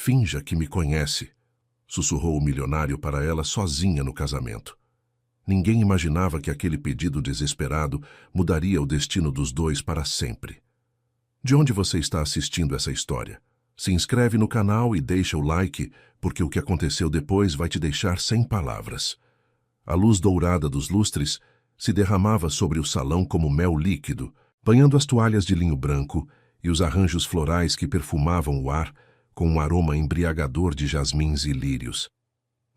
Finja que me conhece, sussurrou o milionário para ela sozinha no casamento. Ninguém imaginava que aquele pedido desesperado mudaria o destino dos dois para sempre. De onde você está assistindo essa história? Se inscreve no canal e deixa o like, porque o que aconteceu depois vai te deixar sem palavras. A luz dourada dos lustres se derramava sobre o salão como mel líquido, banhando as toalhas de linho branco e os arranjos florais que perfumavam o ar com um aroma embriagador de jasmins e lírios.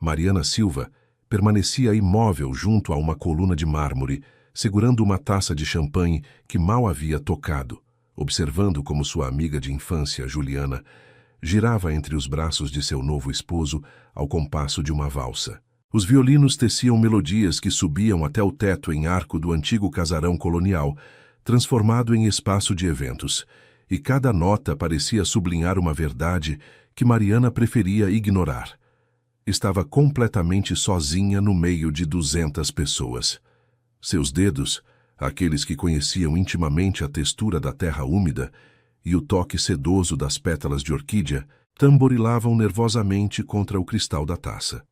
Mariana Silva permanecia imóvel junto a uma coluna de mármore, segurando uma taça de champanhe que mal havia tocado, observando como sua amiga de infância, Juliana, girava entre os braços de seu novo esposo ao compasso de uma valsa. Os violinos teciam melodias que subiam até o teto em arco do antigo casarão colonial, transformado em espaço de eventos, e cada nota parecia sublinhar uma verdade que Mariana preferia ignorar. Estava completamente sozinha no meio de 200 pessoas. Seus dedos, aqueles que conheciam intimamente a textura da terra úmida e o toque sedoso das pétalas de orquídea, tamborilavam nervosamente contra o cristal da taça.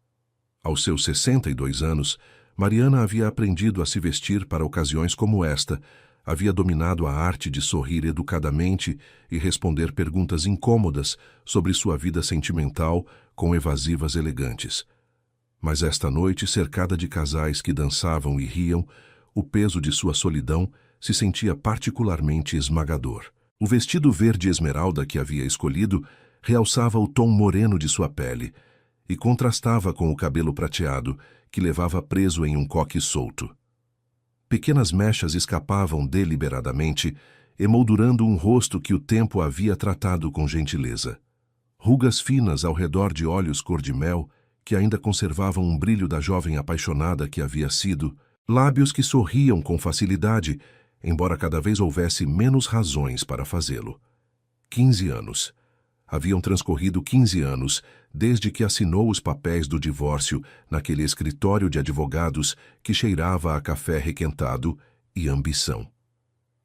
Aos seus 62 anos, Mariana havia aprendido a se vestir para ocasiões como esta, havia dominado a arte de sorrir educadamente e responder perguntas incômodas sobre sua vida sentimental com evasivas elegantes. Mas esta noite, cercada de casais que dançavam e riam, o peso de sua solidão se sentia particularmente esmagador. O vestido verde esmeralda que havia escolhido realçava o tom moreno de sua pele e contrastava com o cabelo prateado que levava preso em um coque solto. Pequenas mechas escapavam deliberadamente, emoldurando um rosto que o tempo havia tratado com gentileza. Rugas finas ao redor de olhos cor-de-mel, que ainda conservavam um brilho da jovem apaixonada que havia sido, lábios que sorriam com facilidade, embora cada vez houvesse menos razões para fazê-lo. 15 anos. Haviam transcorrido 15 anos desde que assinou os papéis do divórcio naquele escritório de advogados que cheirava a café requentado e ambição.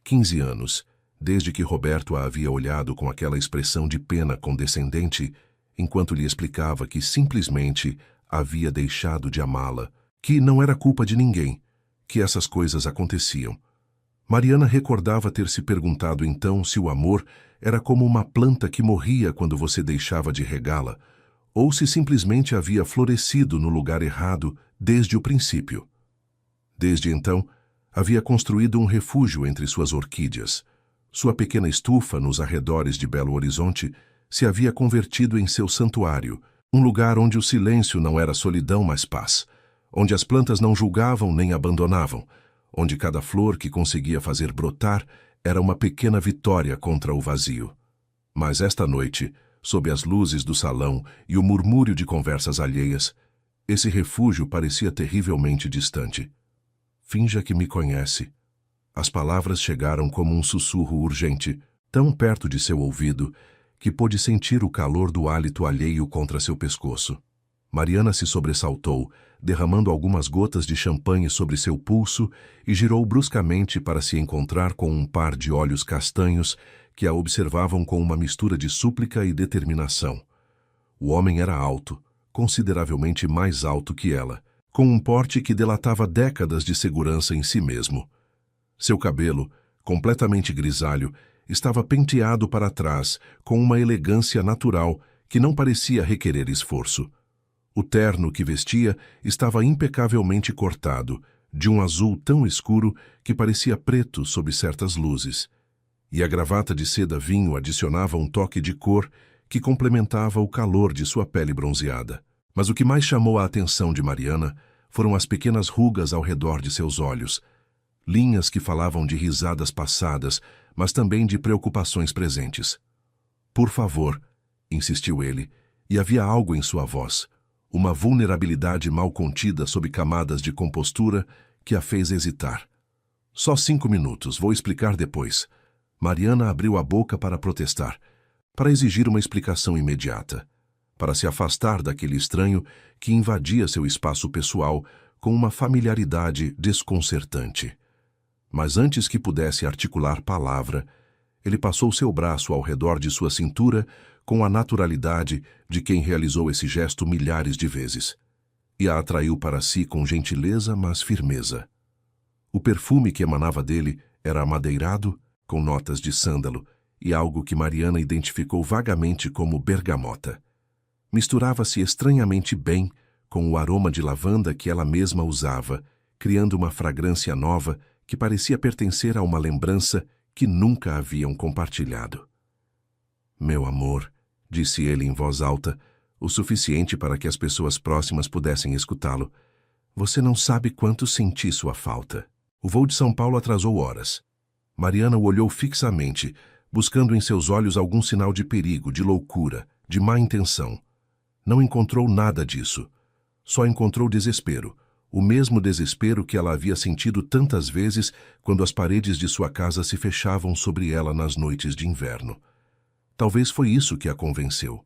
15 anos desde que Roberto a havia olhado com aquela expressão de pena condescendente enquanto lhe explicava que simplesmente havia deixado de amá-la, que não era culpa de ninguém, que essas coisas aconteciam. Mariana recordava ter se perguntado então se o amor era como uma planta que morria quando você deixava de regá-la, ou se simplesmente havia florescido no lugar errado desde o princípio. Desde então, havia construído um refúgio entre suas orquídeas. Sua pequena estufa nos arredores de Belo Horizonte se havia convertido em seu santuário, um lugar onde o silêncio não era solidão, mas paz, onde as plantas não julgavam nem abandonavam, onde cada flor que conseguia fazer brotar era uma pequena vitória contra o vazio. Mas esta noite, sob as luzes do salão e o murmúrio de conversas alheias, esse refúgio parecia terrivelmente distante. Finja que me conhece. As palavras chegaram como um sussurro urgente, tão perto de seu ouvido, que pôde sentir o calor do hálito alheio contra seu pescoço. Mariana se sobressaltou, derramando algumas gotas de champanhe sobre seu pulso e girou bruscamente para se encontrar com um par de olhos castanhos que a observavam com uma mistura de súplica e determinação. O homem era alto, consideravelmente mais alto que ela, com um porte que delatava décadas de segurança em si mesmo. Seu cabelo, completamente grisalho, estava penteado para trás com uma elegância natural que não parecia requerer esforço. O terno que vestia estava impecavelmente cortado, de um azul tão escuro que parecia preto sob certas luzes, e a gravata de seda vinho adicionava um toque de cor que complementava o calor de sua pele bronzeada. Mas o que mais chamou a atenção de Mariana foram as pequenas rugas ao redor de seus olhos, linhas que falavam de risadas passadas, mas também de preocupações presentes. Por favor, insistiu ele, e havia algo em sua voz, uma vulnerabilidade mal contida sob camadas de compostura que a fez hesitar. Só 5 minutos, vou explicar depois. Mariana abriu a boca para protestar, para exigir uma explicação imediata, para se afastar daquele estranho que invadia seu espaço pessoal com uma familiaridade desconcertante. Mas antes que pudesse articular palavra, ele passou seu braço ao redor de sua cintura com a naturalidade de quem realizou esse gesto milhares de vezes, e a atraiu para si com gentileza, mas firmeza. O perfume que emanava dele era amadeirado, com notas de sândalo, e algo que Mariana identificou vagamente como bergamota. Misturava-se estranhamente bem com o aroma de lavanda que ela mesma usava, criando uma fragrância nova que parecia pertencer a uma lembrança que nunca haviam compartilhado. Meu amor, disse ele em voz alta, o suficiente para que as pessoas próximas pudessem escutá-lo. Você não sabe quanto senti sua falta. O voo de São Paulo atrasou horas. Mariana o olhou fixamente, buscando em seus olhos algum sinal de perigo, de loucura, de má intenção. Não encontrou nada disso. Só encontrou desespero, o mesmo desespero que ela havia sentido tantas vezes quando as paredes de sua casa se fechavam sobre ela nas noites de inverno. Talvez foi isso que a convenceu.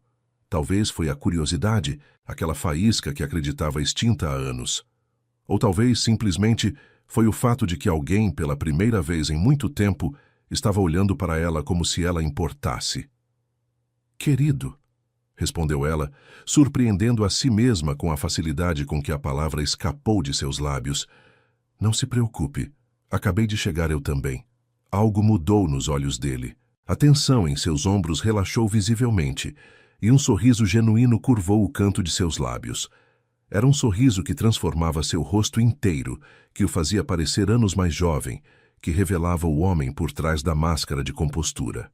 Talvez foi a curiosidade, aquela faísca que acreditava extinta há anos. Ou talvez, simplesmente, foi o fato de que alguém, pela primeira vez em muito tempo, estava olhando para ela como se ela importasse. Querido, respondeu ela, surpreendendo a si mesma com a facilidade com que a palavra escapou de seus lábios. Não se preocupe, acabei de chegar eu também. Algo mudou nos olhos dele. A tensão em seus ombros relaxou visivelmente, e um sorriso genuíno curvou o canto de seus lábios. Era um sorriso que transformava seu rosto inteiro, que o fazia parecer anos mais jovem, que revelava o homem por trás da máscara de compostura.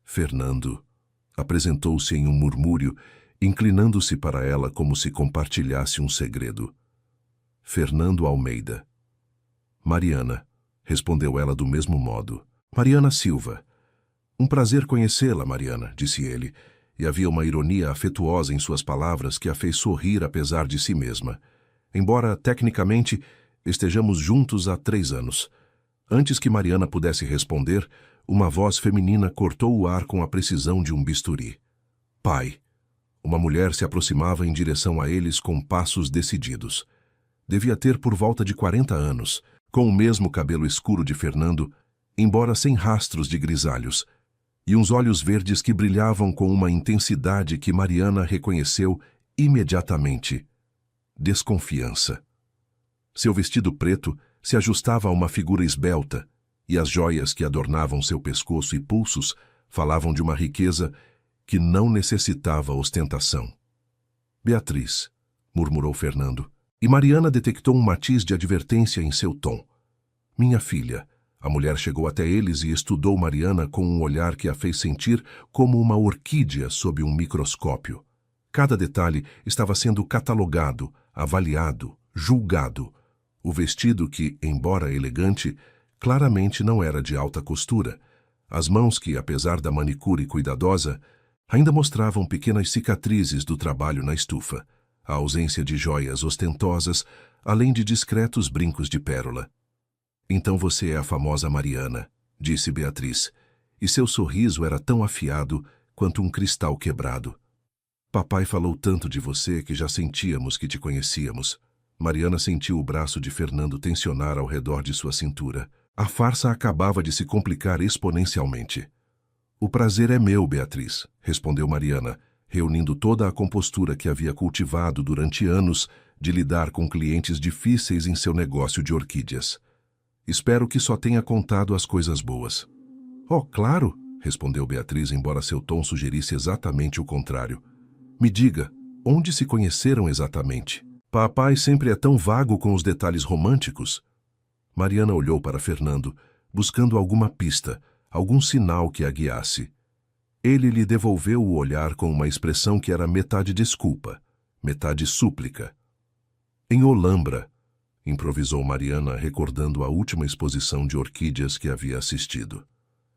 Fernando apresentou-se em um murmúrio, inclinando-se para ela como se compartilhasse um segredo. Fernando Almeida. Mariana, respondeu ela do mesmo modo. Mariana Silva. Um prazer conhecê-la, Mariana, disse ele, e havia uma ironia afetuosa em suas palavras que a fez sorrir apesar de si mesma. Embora, tecnicamente, estejamos juntos há 3 anos. Antes que Mariana pudesse responder, uma voz feminina cortou o ar com a precisão de um bisturi. Pai. Uma mulher se aproximava em direção a eles com passos decididos. Devia ter por volta de 40 anos, com o mesmo cabelo escuro de Fernando, embora sem rastros de grisalhos, e uns olhos verdes que brilhavam com uma intensidade que Mariana reconheceu imediatamente. Desconfiança. Seu vestido preto se ajustava a uma figura esbelta, e as joias que adornavam seu pescoço e pulsos falavam de uma riqueza que não necessitava ostentação. Beatriz, murmurou Fernando, e Mariana detectou um matiz de advertência em seu tom. Minha filha. A mulher chegou até eles e estudou Mariana com um olhar que a fez sentir como uma orquídea sob um microscópio. Cada detalhe estava sendo catalogado, avaliado, julgado. O vestido que, embora elegante, claramente não era de alta costura. As mãos que, apesar da manicure cuidadosa, ainda mostravam pequenas cicatrizes do trabalho na estufa. A ausência de joias ostentosas, além de discretos brincos de pérola. Então você é a famosa Mariana, disse Beatriz, e seu sorriso era tão afiado quanto um cristal quebrado. Papai falou tanto de você que já sentíamos que te conhecíamos. Mariana sentiu o braço de Fernando tensionar ao redor de sua cintura. A farsa acabava de se complicar exponencialmente. O prazer é meu, Beatriz, respondeu Mariana, reunindo toda a compostura que havia cultivado durante anos de lidar com clientes difíceis em seu negócio de orquídeas. Espero que só tenha contado as coisas boas. Oh, claro, respondeu Beatriz, embora seu tom sugerisse exatamente o contrário. Me diga, onde se conheceram exatamente? Papai sempre é tão vago com os detalhes românticos. Mariana olhou para Fernando, buscando alguma pista, algum sinal que a guiasse. Ele lhe devolveu o olhar com uma expressão que era metade desculpa, metade súplica. Em Olambra, improvisou Mariana, recordando a última exposição de orquídeas que havia assistido.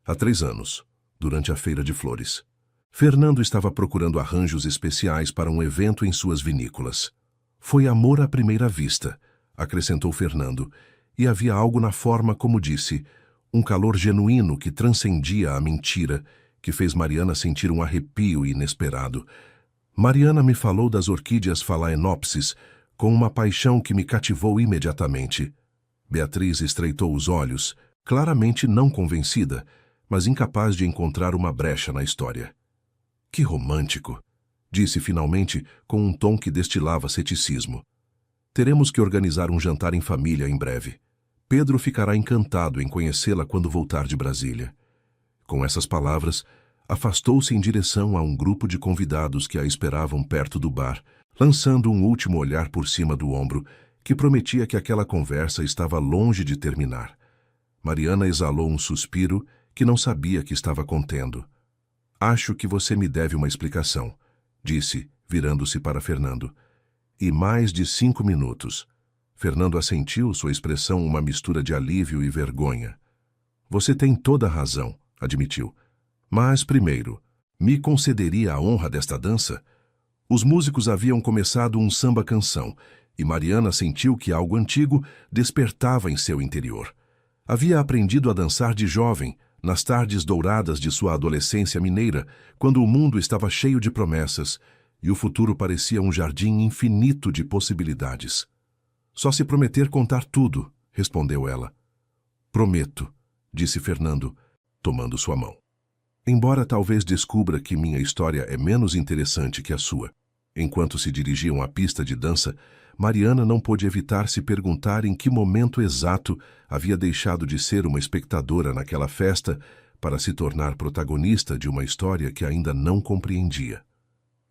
Há 3 anos, durante a Feira de Flores. Fernando estava procurando arranjos especiais para um evento em suas vinícolas. Foi amor à primeira vista, acrescentou Fernando, e havia algo na forma como disse, um calor genuíno que transcendia a mentira, que fez Mariana sentir um arrepio inesperado. Mariana me falou das orquídeas Phalaenopsis, com uma paixão que me cativou imediatamente. Beatriz estreitou os olhos, claramente não convencida, mas incapaz de encontrar uma brecha na história. Que romântico, disse finalmente com um tom que destilava ceticismo. Teremos que organizar um jantar em família em breve. Pedro ficará encantado em conhecê-la quando voltar de Brasília. Com essas palavras, afastou-se em direção a um grupo de convidados que a esperavam perto do bar, lançando um último olhar por cima do ombro, que prometia que aquela conversa estava longe de terminar. Mariana exalou um suspiro que não sabia que estava contendo. Acho que você me deve uma explicação, disse, virando-se para Fernando. E mais de 5 minutos. Fernando assentiu, sua expressão uma mistura de alívio e vergonha. Você tem toda a razão, admitiu. Mas, primeiro, me concederia a honra desta dança? Os músicos haviam começado um samba-canção, e Mariana sentiu que algo antigo despertava em seu interior. Havia aprendido a dançar de jovem, nas tardes douradas de sua adolescência mineira, quando o mundo estava cheio de promessas, e o futuro parecia um jardim infinito de possibilidades. Só se prometer contar tudo, respondeu ela. Prometo, disse Fernando, tomando sua mão. Embora talvez descubra que minha história é menos interessante que a sua. Enquanto se dirigiam à pista de dança, Mariana não pôde evitar se perguntar em que momento exato havia deixado de ser uma espectadora naquela festa para se tornar protagonista de uma história que ainda não compreendia.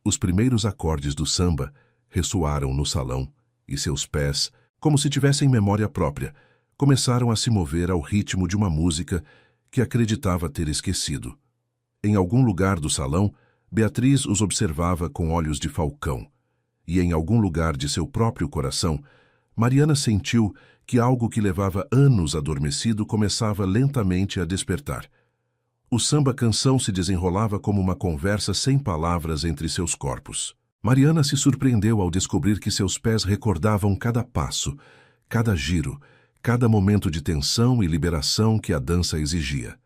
Os primeiros acordes do samba ressoaram no salão e seus pés, como se tivessem memória própria, começaram a se mover ao ritmo de uma música que acreditava ter esquecido. Em algum lugar do salão, Beatriz os observava com olhos de falcão, e em algum lugar de seu próprio coração, Mariana sentiu que algo que levava anos adormecido começava lentamente a despertar. O samba-canção se desenrolava como uma conversa sem palavras entre seus corpos. Mariana se surpreendeu ao descobrir que seus pés recordavam cada passo, cada giro, cada momento de tensão e liberação que a dança exigia.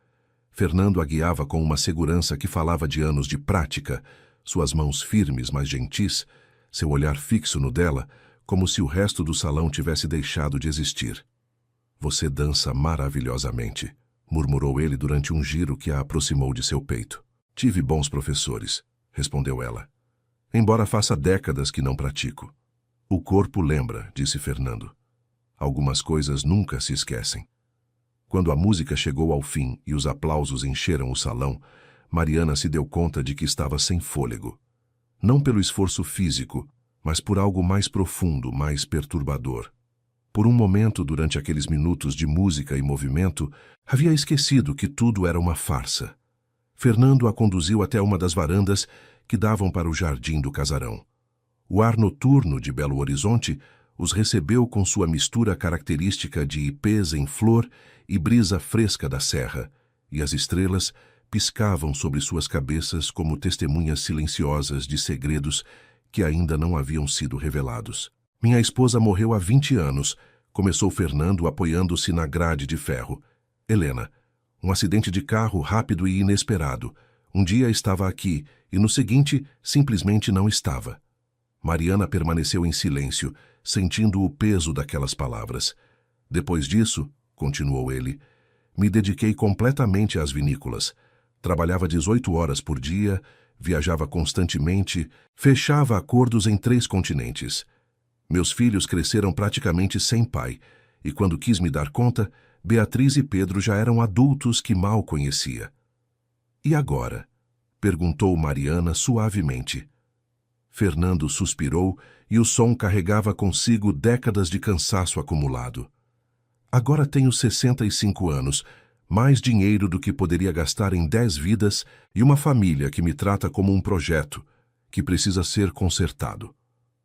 Fernando a guiava com uma segurança que falava de anos de prática, suas mãos firmes, mas gentis, seu olhar fixo no dela, como se o resto do salão tivesse deixado de existir. Você dança maravilhosamente, murmurou ele durante um giro que a aproximou de seu peito. Tive bons professores, respondeu ela. Embora faça décadas que não pratico. O corpo lembra, disse Fernando. Algumas coisas nunca se esquecem. Quando a música chegou ao fim e os aplausos encheram o salão, Mariana se deu conta de que estava sem fôlego. Não pelo esforço físico, mas por algo mais profundo, mais perturbador. Por um momento, durante aqueles minutos de música e movimento, havia esquecido que tudo era uma farsa. Fernando a conduziu até uma das varandas que davam para o jardim do casarão. O ar noturno de Belo Horizonte os recebeu com sua mistura característica de ipês em flor e brisa fresca da serra, e as estrelas piscavam sobre suas cabeças como testemunhas silenciosas de segredos que ainda não haviam sido revelados. Minha esposa morreu há 20 anos, começou Fernando apoiando-se na grade de ferro. Helena, um acidente de carro rápido e inesperado. Um dia estava aqui e no seguinte simplesmente não estava. Mariana permaneceu em silêncio, sentindo o peso daquelas palavras. Depois disso, continuou ele, me dediquei completamente às vinícolas. Trabalhava 18 horas por dia, viajava constantemente, fechava acordos em 3 continentes. Meus filhos cresceram praticamente sem pai, e quando quis me dar conta, Beatriz e Pedro já eram adultos que mal conhecia. E agora? Perguntou Mariana suavemente. Fernando suspirou e o som carregava consigo décadas de cansaço acumulado. Agora tenho 65 anos, mais dinheiro do que poderia gastar em 10 vidas e uma família que me trata como um projeto, que precisa ser consertado.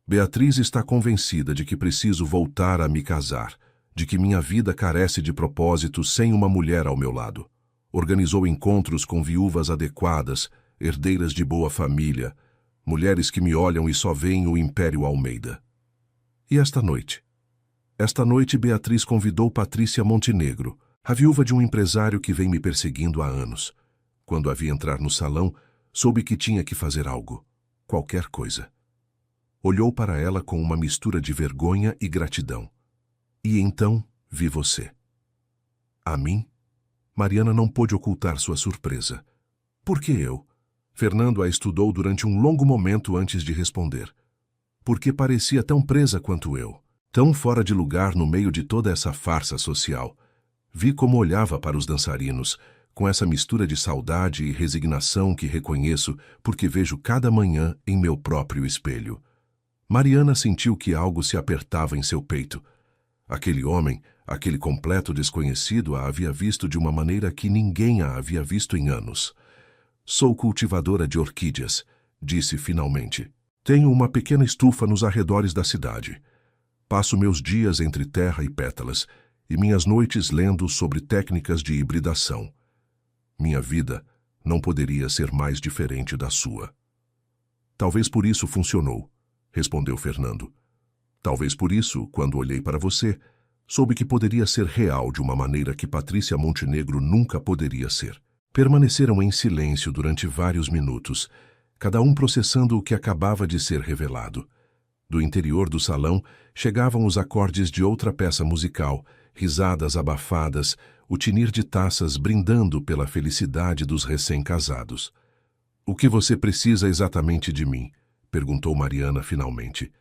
Beatriz está convencida de que preciso voltar a me casar, de que minha vida carece de propósito sem uma mulher ao meu lado. Organizou encontros com viúvas adequadas, herdeiras de boa família, mulheres que me olham e só veem o Império Almeida. E esta noite? Esta noite Beatriz convidou Patrícia Montenegro, a viúva de um empresário que vem me perseguindo há anos. Quando a vi entrar no salão, soube que tinha que fazer algo, qualquer coisa. Olhou para ela com uma mistura de vergonha e gratidão. E então vi você. A mim? Mariana não pôde ocultar sua surpresa. Por que eu? Fernando a estudou durante um longo momento antes de responder. Porque parecia tão presa quanto eu, tão fora de lugar no meio de toda essa farsa social. Vi como olhava para os dançarinos, com essa mistura de saudade e resignação que reconheço porque vejo cada manhã em meu próprio espelho. Mariana sentiu que algo se apertava em seu peito. Aquele homem, aquele completo desconhecido, a havia visto de uma maneira que ninguém a havia visto em anos. Sou cultivadora de orquídeas, disse finalmente. Tenho uma pequena estufa nos arredores da cidade. Passo meus dias entre terra e pétalas, e minhas noites lendo sobre técnicas de hibridação. Minha vida não poderia ser mais diferente da sua. Talvez por isso funcionou, respondeu Fernando. Talvez por isso, quando olhei para você, soube que poderia ser real de uma maneira que Patrícia Montenegro nunca poderia ser. Permaneceram em silêncio durante vários minutos, cada um processando o que acabava de ser revelado. Do interior do salão chegavam os acordes de outra peça musical, risadas abafadas, o tinir de taças brindando pela felicidade dos recém-casados. "O que você precisa exatamente de mim?" perguntou Mariana finalmente.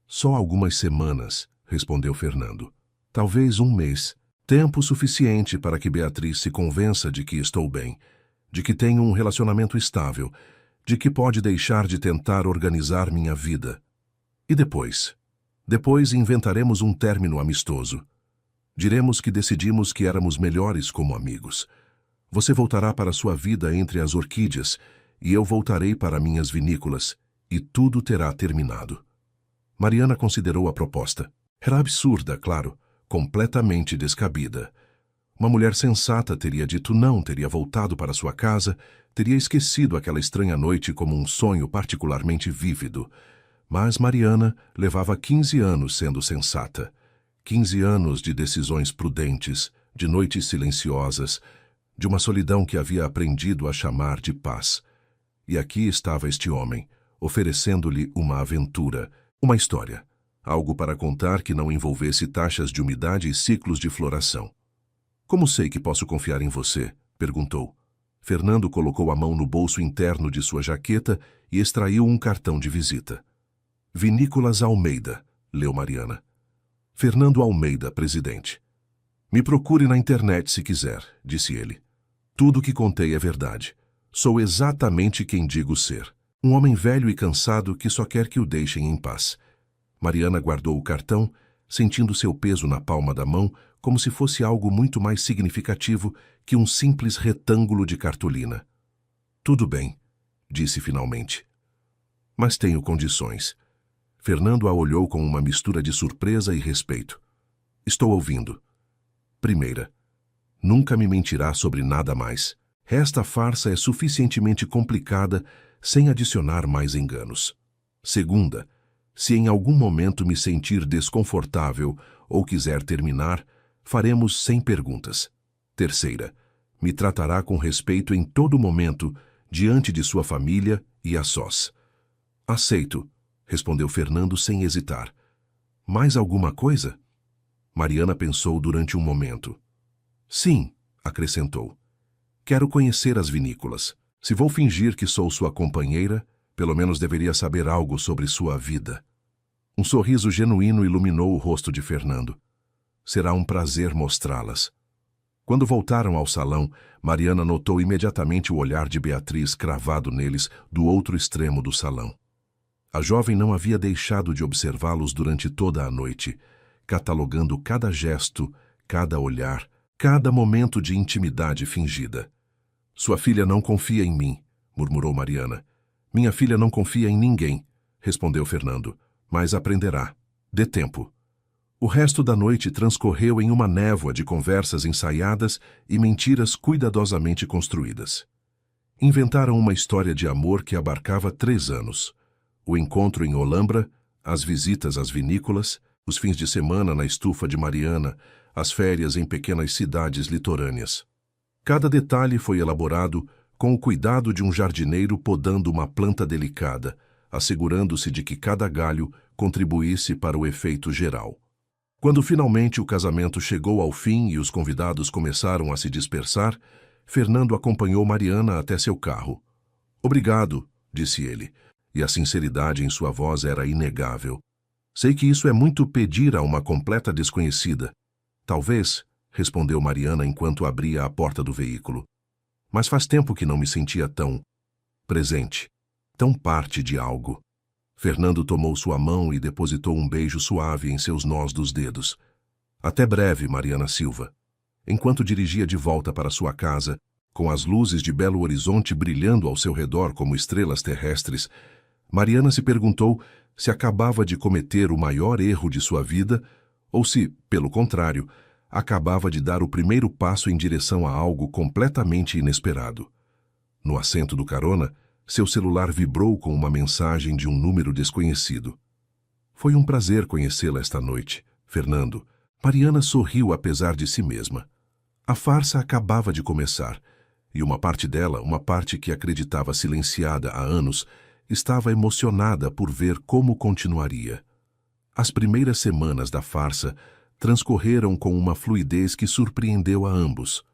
"Só algumas semanas", respondeu Fernando. "Talvez um mês. Tempo suficiente para que Beatriz se convença de que estou bem, de que tenho um relacionamento estável, de que pode deixar de tentar organizar minha vida. E depois? Depois inventaremos um término amistoso. Diremos que decidimos que éramos melhores como amigos. Você voltará para sua vida entre as orquídeas e eu voltarei para minhas vinícolas, e tudo terá terminado." Mariana considerou a proposta. Era absurda, claro, completamente descabida. Uma mulher sensata teria dito não, teria voltado para sua casa, teria esquecido aquela estranha noite como um sonho particularmente vívido. Mas Mariana levava 15 anos sendo sensata. 15 anos de decisões prudentes, de noites silenciosas, de uma solidão que havia aprendido a chamar de paz. E aqui estava este homem, oferecendo-lhe uma aventura, uma história, algo para contar que não envolvesse taxas de umidade e ciclos de floração. "Como sei que posso confiar em você?" perguntou. Fernando colocou a mão no bolso interno de sua jaqueta e extraiu um cartão de visita. "Vinícolas Almeida", leu Mariana. "Fernando Almeida, presidente." "Me procure na internet se quiser", disse ele. "Tudo o que contei é verdade. Sou exatamente quem digo ser. Um homem velho e cansado que só quer que o deixem em paz." Mariana guardou o cartão, sentindo seu peso na palma da mão, como se fosse algo muito mais significativo que um simples retângulo de cartolina. "Tudo bem", disse finalmente. "Mas tenho condições." Fernando a olhou com uma mistura de surpresa e respeito. "Estou ouvindo." "Primeira, nunca me mentirá sobre nada mais. Esta farsa é suficientemente complicada sem adicionar mais enganos. Segunda, se em algum momento me sentir desconfortável ou quiser terminar, faremos sem perguntas. Terceira, me tratará com respeito em todo momento, diante de sua família e a sós." "Aceito", respondeu Fernando sem hesitar. "Mais alguma coisa?" Mariana pensou durante um momento. "Sim", acrescentou. "Quero conhecer as vinícolas. Se vou fingir que sou sua companheira, pelo menos deveria saber algo sobre sua vida." Um sorriso genuíno iluminou o rosto de Fernando. "Será um prazer mostrá-las." Quando voltaram ao salão, Mariana notou imediatamente o olhar de Beatriz cravado neles do outro extremo do salão. A jovem não havia deixado de observá-los durante toda a noite, catalogando cada gesto, cada olhar, cada momento de intimidade fingida. "Sua filha não confia em mim", murmurou Mariana. "Minha filha não confia em ninguém", respondeu Fernando, "mas aprenderá. Dê tempo." O resto da noite transcorreu em uma névoa de conversas ensaiadas e mentiras cuidadosamente construídas. Inventaram uma história de amor que abarcava 3 anos. O encontro em Olambra, as visitas às vinícolas, os fins de semana na estufa de Mariana, as férias em pequenas cidades litorâneas. Cada detalhe foi elaborado com o cuidado de um jardineiro podando uma planta delicada, assegurando-se de que cada galho contribuísse para o efeito geral. Quando finalmente o casamento chegou ao fim e os convidados começaram a se dispersar, Fernando acompanhou Mariana até seu carro. Obrigado, disse ele, e a sinceridade em sua voz era inegável. Sei que isso é muito pedir a uma completa desconhecida. Talvez, respondeu Mariana enquanto abria a porta do veículo. Mas faz tempo que não me sentia tão presente, tão parte de algo. Fernando tomou sua mão e depositou um beijo suave em seus nós dos dedos. Até breve, Mariana Silva. Enquanto dirigia de volta para sua casa, com as luzes de Belo Horizonte brilhando ao seu redor como estrelas terrestres, Mariana se perguntou se acabava de cometer o maior erro de sua vida ou se, pelo contrário, acabava de dar o primeiro passo em direção a algo completamente inesperado. No assento do carona, seu celular vibrou com uma mensagem de um número desconhecido. Foi um prazer conhecê-la esta noite, Fernando. Mariana sorriu apesar de si mesma. A farsa acabava de começar, e uma parte dela, uma parte que acreditava silenciada há anos, estava emocionada por ver como continuaria. As primeiras semanas da farsa transcorreram com uma fluidez que surpreendeu a ambos.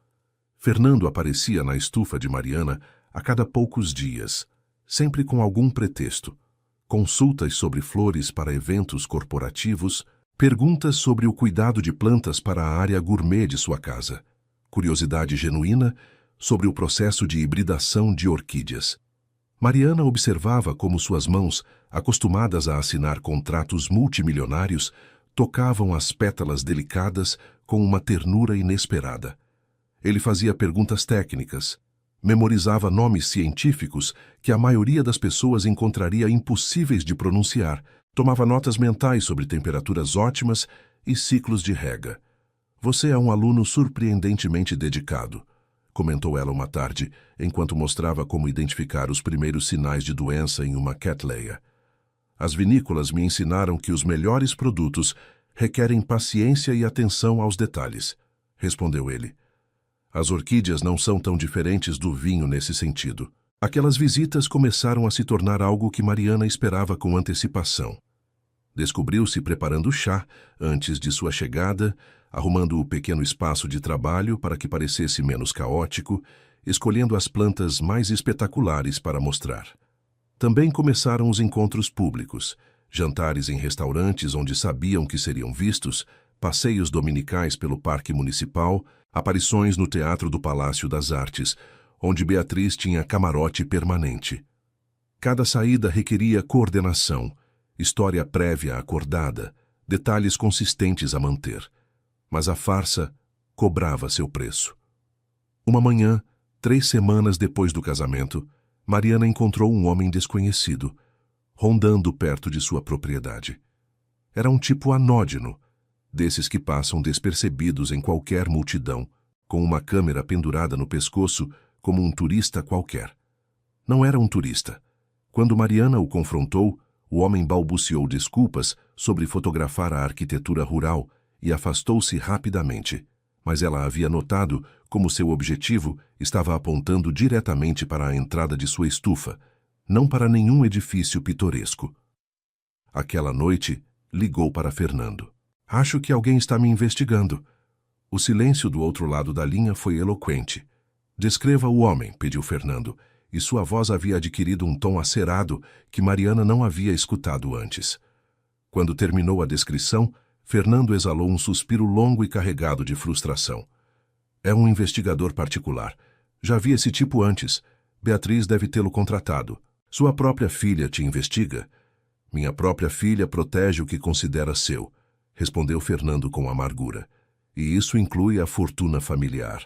Fernando aparecia na estufa de Mariana a cada poucos dias, sempre com algum pretexto. Consultas sobre flores para eventos corporativos, perguntas sobre o cuidado de plantas para a área gourmet de sua casa, curiosidade genuína sobre o processo de hibridação de orquídeas. Mariana observava como suas mãos, acostumadas a assinar contratos multimilionários, tocavam as pétalas delicadas com uma ternura inesperada. Ele fazia perguntas técnicas, memorizava nomes científicos que a maioria das pessoas encontraria impossíveis de pronunciar, tomava notas mentais sobre temperaturas ótimas e ciclos de rega. Você é um aluno surpreendentemente dedicado, comentou ela uma tarde, enquanto mostrava como identificar os primeiros sinais de doença em uma Cattleya. As vinícolas me ensinaram que os melhores produtos requerem paciência e atenção aos detalhes, respondeu ele. As orquídeas não são tão diferentes do vinho nesse sentido. Aquelas visitas começaram a se tornar algo que Mariana esperava com antecipação. Descobriu-se preparando chá antes de sua chegada, arrumando o pequeno espaço de trabalho para que parecesse menos caótico, escolhendo as plantas mais espetaculares para mostrar. Também começaram os encontros públicos, jantares em restaurantes onde sabiam que seriam vistos, passeios dominicais pelo Parque Municipal, aparições no Teatro do Palácio das Artes, onde Beatriz tinha camarote permanente. Cada saída requeria coordenação, história prévia acordada, detalhes consistentes a manter. Mas a farsa cobrava seu preço. Uma manhã, 3 semanas depois do casamento, Mariana encontrou um homem desconhecido, rondando perto de sua propriedade. Era um tipo anódino, desses que passam despercebidos em qualquer multidão, com uma câmera pendurada no pescoço como um turista qualquer. Não era um turista. Quando Mariana o confrontou, o homem balbuciou desculpas sobre fotografar a arquitetura rural e afastou-se rapidamente, mas ela havia notado como seu objetivo estava apontando diretamente para a entrada de sua estufa, não para nenhum edifício pitoresco. Aquela noite, ligou para Fernando. Acho que alguém está me investigando. O silêncio do outro lado da linha foi eloquente. Descreva o homem, pediu Fernando, e sua voz havia adquirido um tom acerado que Mariana não havia escutado antes. Quando terminou a descrição, Fernando exalou um suspiro longo e carregado de frustração. É um investigador particular. Já vi esse tipo antes. Beatriz deve tê-lo contratado. Sua própria filha te investiga? Minha própria filha protege o que considera seu, respondeu Fernando com amargura. E isso inclui a fortuna familiar.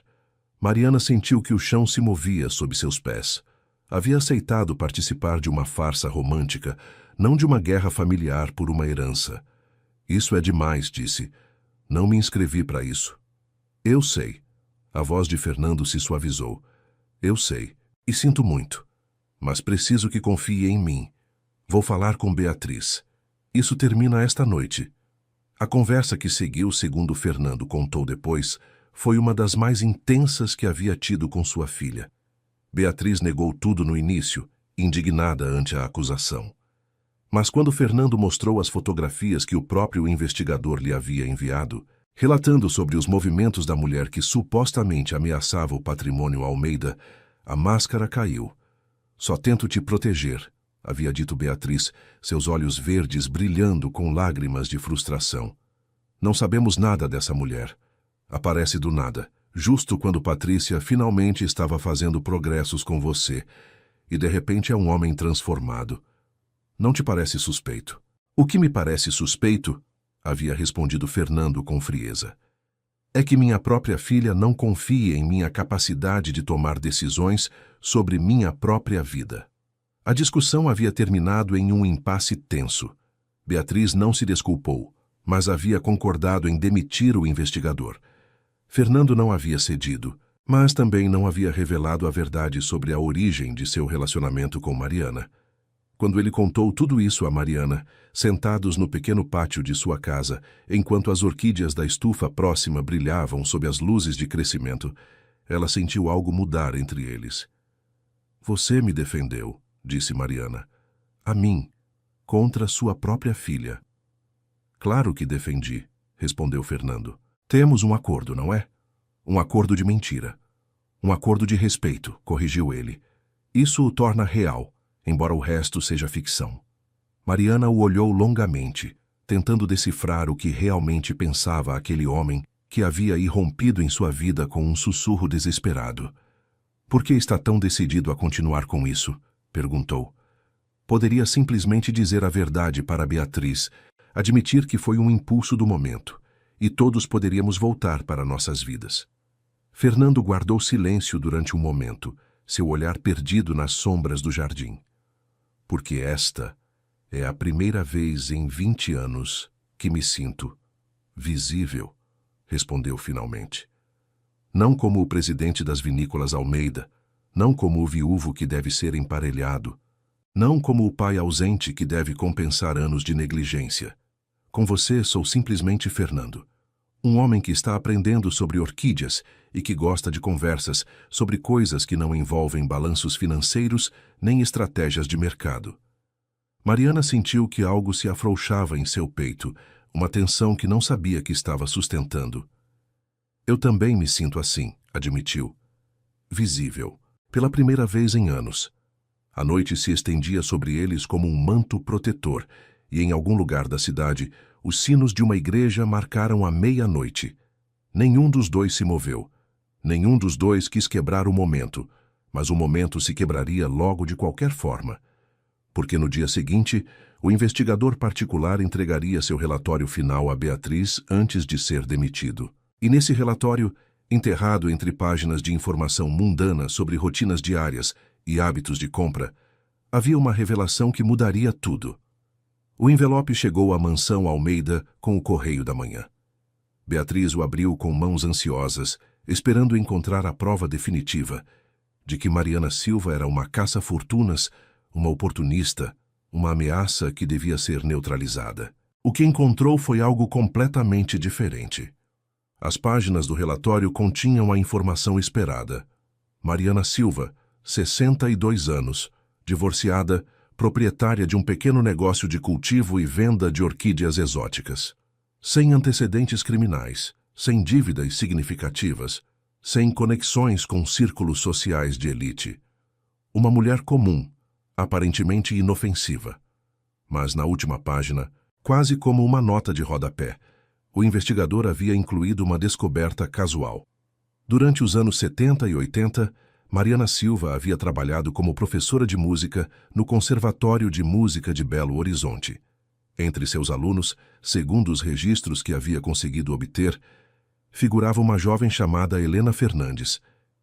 Mariana sentiu que o chão se movia sob seus pés. Havia aceitado participar de uma farsa romântica, não de uma guerra familiar por uma herança. Isso é demais, disse. Não me inscrevi para isso. Eu sei. A voz de Fernando se suavizou. Eu sei, e sinto muito. Mas preciso que confie em mim. Vou falar com Beatriz. Isso termina esta noite. A conversa que seguiu, segundo Fernando contou depois, foi uma das mais intensas que havia tido com sua filha. Beatriz negou tudo no início, indignada ante a acusação. Mas quando Fernando mostrou as fotografias que o próprio investigador lhe havia enviado, relatando sobre os movimentos da mulher que supostamente ameaçava o patrimônio Almeida, a máscara caiu. Só tento te proteger, havia dito Beatriz, seus olhos verdes brilhando com lágrimas de frustração. Não sabemos nada dessa mulher. Aparece do nada, justo quando Patrícia finalmente estava fazendo progressos com você, e de repente é um homem transformado. Não te parece suspeito? O que me parece suspeito, havia respondido Fernando com frieza, é que minha própria filha não confia em minha capacidade de tomar decisões sobre minha própria vida. A discussão havia terminado em um impasse tenso. Beatriz não se desculpou, mas havia concordado em demitir o investigador. Fernando não havia cedido, mas também não havia revelado a verdade sobre a origem de seu relacionamento com Mariana. Quando ele contou tudo isso a Mariana, sentados no pequeno pátio de sua casa, enquanto as orquídeas da estufa próxima brilhavam sob as luzes de crescimento, ela sentiu algo mudar entre eles. Você me defendeu, disse Mariana. A mim, contra sua própria filha. Claro que defendi, respondeu Fernando. Temos um acordo, não é? Um acordo de mentira. Um acordo de respeito, corrigiu ele. Isso o torna real, embora o resto seja ficção. Mariana o olhou longamente, tentando decifrar o que realmente pensava aquele homem que havia irrompido em sua vida com um sussurro desesperado. Por que está tão decidido a continuar com isso? Perguntou. Poderia simplesmente dizer a verdade para Beatriz, admitir que foi um impulso do momento, e todos poderíamos voltar para nossas vidas. Fernando guardou silêncio durante um momento, seu olhar perdido nas sombras do jardim. Porque esta é a primeira vez em 20 anos que me sinto visível, respondeu finalmente. Não como o presidente das vinícolas Almeida, não como o viúvo que deve ser emparelhado, não como o pai ausente que deve compensar anos de negligência. Com você sou simplesmente Fernando, um homem que está aprendendo sobre orquídeas e que gosta de conversas sobre coisas que não envolvem balanços financeiros nem estratégias de mercado. Mariana sentiu que algo se afrouxava em seu peito, uma tensão que não sabia que estava sustentando. Eu também me sinto assim, admitiu. Visível, pela primeira vez em anos. A noite se estendia sobre eles como um manto protetor, e em algum lugar da cidade, os sinos de uma igreja marcaram a meia-noite. Nenhum dos dois se moveu. Nenhum dos dois quis quebrar o momento, mas o momento se quebraria logo de qualquer forma. Porque no dia seguinte, o investigador particular entregaria seu relatório final a Beatriz antes de ser demitido. E nesse relatório, enterrado entre páginas de informação mundana sobre rotinas diárias e hábitos de compra, havia uma revelação que mudaria tudo. O envelope chegou à mansão Almeida com o correio da manhã. Beatriz o abriu com mãos ansiosas, esperando encontrar a prova definitiva de que Mariana Silva era uma caça-fortunas, uma oportunista, uma ameaça que devia ser neutralizada. O que encontrou foi algo completamente diferente. As páginas do relatório continham a informação esperada. Mariana Silva, 62 anos, divorciada, proprietária de um pequeno negócio de cultivo e venda de orquídeas exóticas. Sem antecedentes criminais, sem dívidas significativas, sem conexões com círculos sociais de elite. Uma mulher comum, aparentemente inofensiva. Mas na última página, quase como uma nota de rodapé, o investigador havia incluído uma descoberta casual. Durante os anos 70 e 80, Mariana Silva havia trabalhado como professora de música no Conservatório de Música de Belo Horizonte. Entre seus alunos, segundo os registros que havia conseguido obter, figurava uma jovem chamada Helena Fernandes.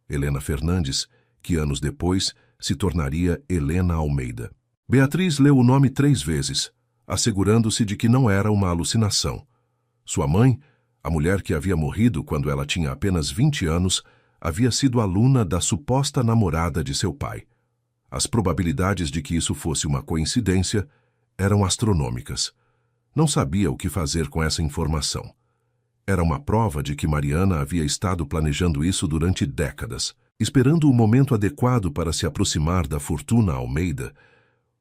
Helena Fernandes, que anos depois se tornaria Helena Almeida. Beatriz leu o nome 3 vezes, assegurando-se de que não era uma alucinação. Sua mãe, a mulher que havia morrido quando ela tinha apenas 20 anos, havia sido aluna da suposta namorada de seu pai. As probabilidades de que isso fosse uma coincidência eram astronômicas. Não sabia o que fazer com essa informação. Era uma prova de que Mariana havia estado planejando isso durante décadas, esperando o momento adequado para se aproximar da fortuna Almeida,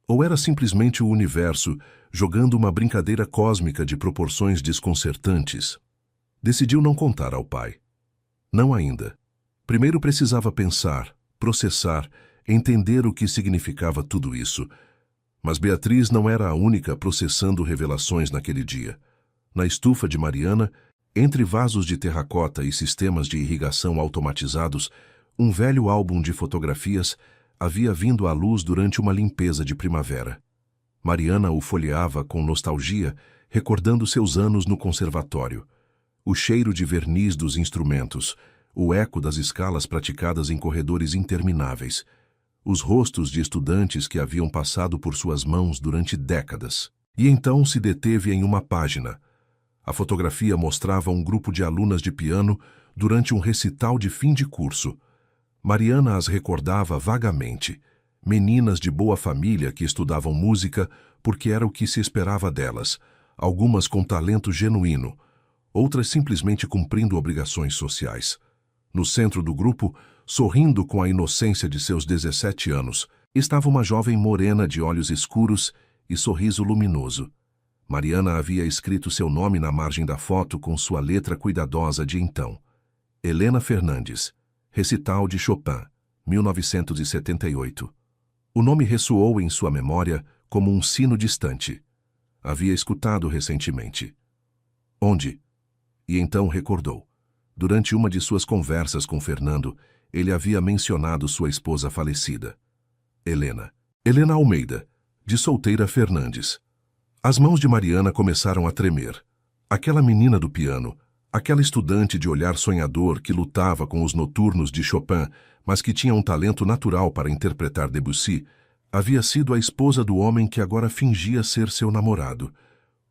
ou era simplesmente o universo jogando uma brincadeira cósmica de proporções desconcertantes? Decidiu não contar ao pai. Não ainda. Primeiro precisava pensar, processar entender o que significava tudo isso. Mas Beatriz não era a única processando revelações naquele dia. Na estufa de Mariana, entre vasos de terracota e sistemas de irrigação automatizados, um velho álbum de fotografias havia vindo à luz durante uma limpeza de primavera. Mariana o folheava com nostalgia, recordando seus anos no conservatório. O cheiro de verniz dos instrumentos, o eco das escalas praticadas em corredores intermináveis, os rostos de estudantes que haviam passado por suas mãos durante décadas. E então se deteve em uma página. A fotografia mostrava um grupo de alunas de piano durante um recital de fim de curso. Mariana as recordava vagamente. Meninas de boa família que estudavam música porque era o que se esperava delas, algumas com talento genuíno, outras simplesmente cumprindo obrigações sociais. No centro do grupo, sorrindo com a inocência de seus 17 anos, estava uma jovem morena de olhos escuros e sorriso luminoso. Mariana havia escrito seu nome na margem da foto com sua letra cuidadosa de então. Helena Fernandes, recital de Chopin, 1978. O nome ressoou em sua memória como um sino distante. Havia escutado recentemente. Onde? E então recordou. Durante uma de suas conversas com Fernando, ele havia mencionado sua esposa falecida. Helena. Helena Almeida, de Solteira Fernandes. As mãos de Mariana começaram a tremer. Aquela menina do piano, aquela estudante de olhar sonhador que lutava com os noturnos de Chopin, mas que tinha um talento natural para interpretar Debussy, havia sido a esposa do homem que agora fingia ser seu namorado.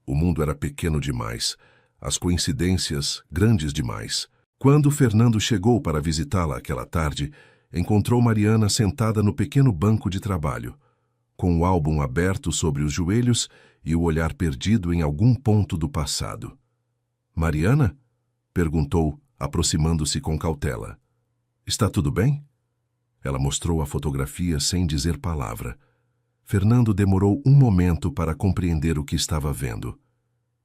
O mundo era pequeno demais, as coincidências grandes demais. Quando Fernando chegou para visitá-la aquela tarde, encontrou Mariana sentada no pequeno banco de trabalho, com o álbum aberto sobre os joelhos e o olhar perdido em algum ponto do passado. Mariana? Perguntou, aproximando-se com cautela. Está tudo bem? Ela mostrou a fotografia sem dizer palavra. Fernando demorou um momento para compreender o que estava vendo.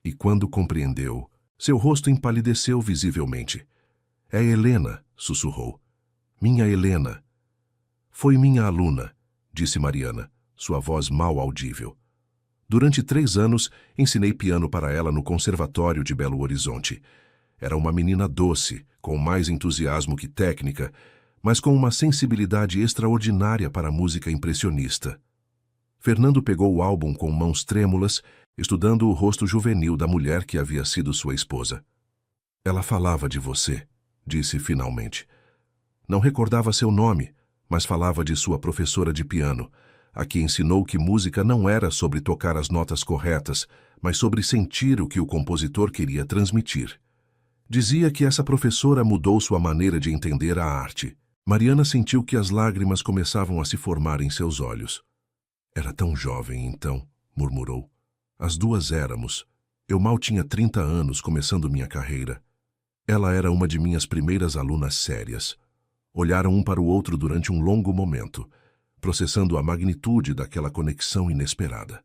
E quando compreendeu, seu rosto empalideceu visivelmente. É Helena, sussurrou. Minha Helena. Foi minha aluna, disse Mariana, sua voz mal audível. Durante 3 anos, ensinei piano para ela no Conservatório de Belo Horizonte. Era uma menina doce, com mais entusiasmo que técnica, mas com uma sensibilidade extraordinária para a música impressionista. Fernando pegou o álbum com mãos trêmulas, estudando o rosto juvenil da mulher que havia sido sua esposa. Ela falava de você, disse finalmente. Não recordava seu nome, mas falava de sua professora de piano, a que ensinou que música não era sobre tocar as notas corretas, mas sobre sentir o que o compositor queria transmitir. Dizia que essa professora mudou sua maneira de entender a arte. Mariana sentiu que as lágrimas começavam a se formar em seus olhos. Era tão jovem, então, murmurou. As duas éramos. Eu mal tinha 30 anos começando minha carreira. Ela era uma de minhas primeiras alunas sérias. Olharam um para o outro durante um longo momento, processando a magnitude daquela conexão inesperada.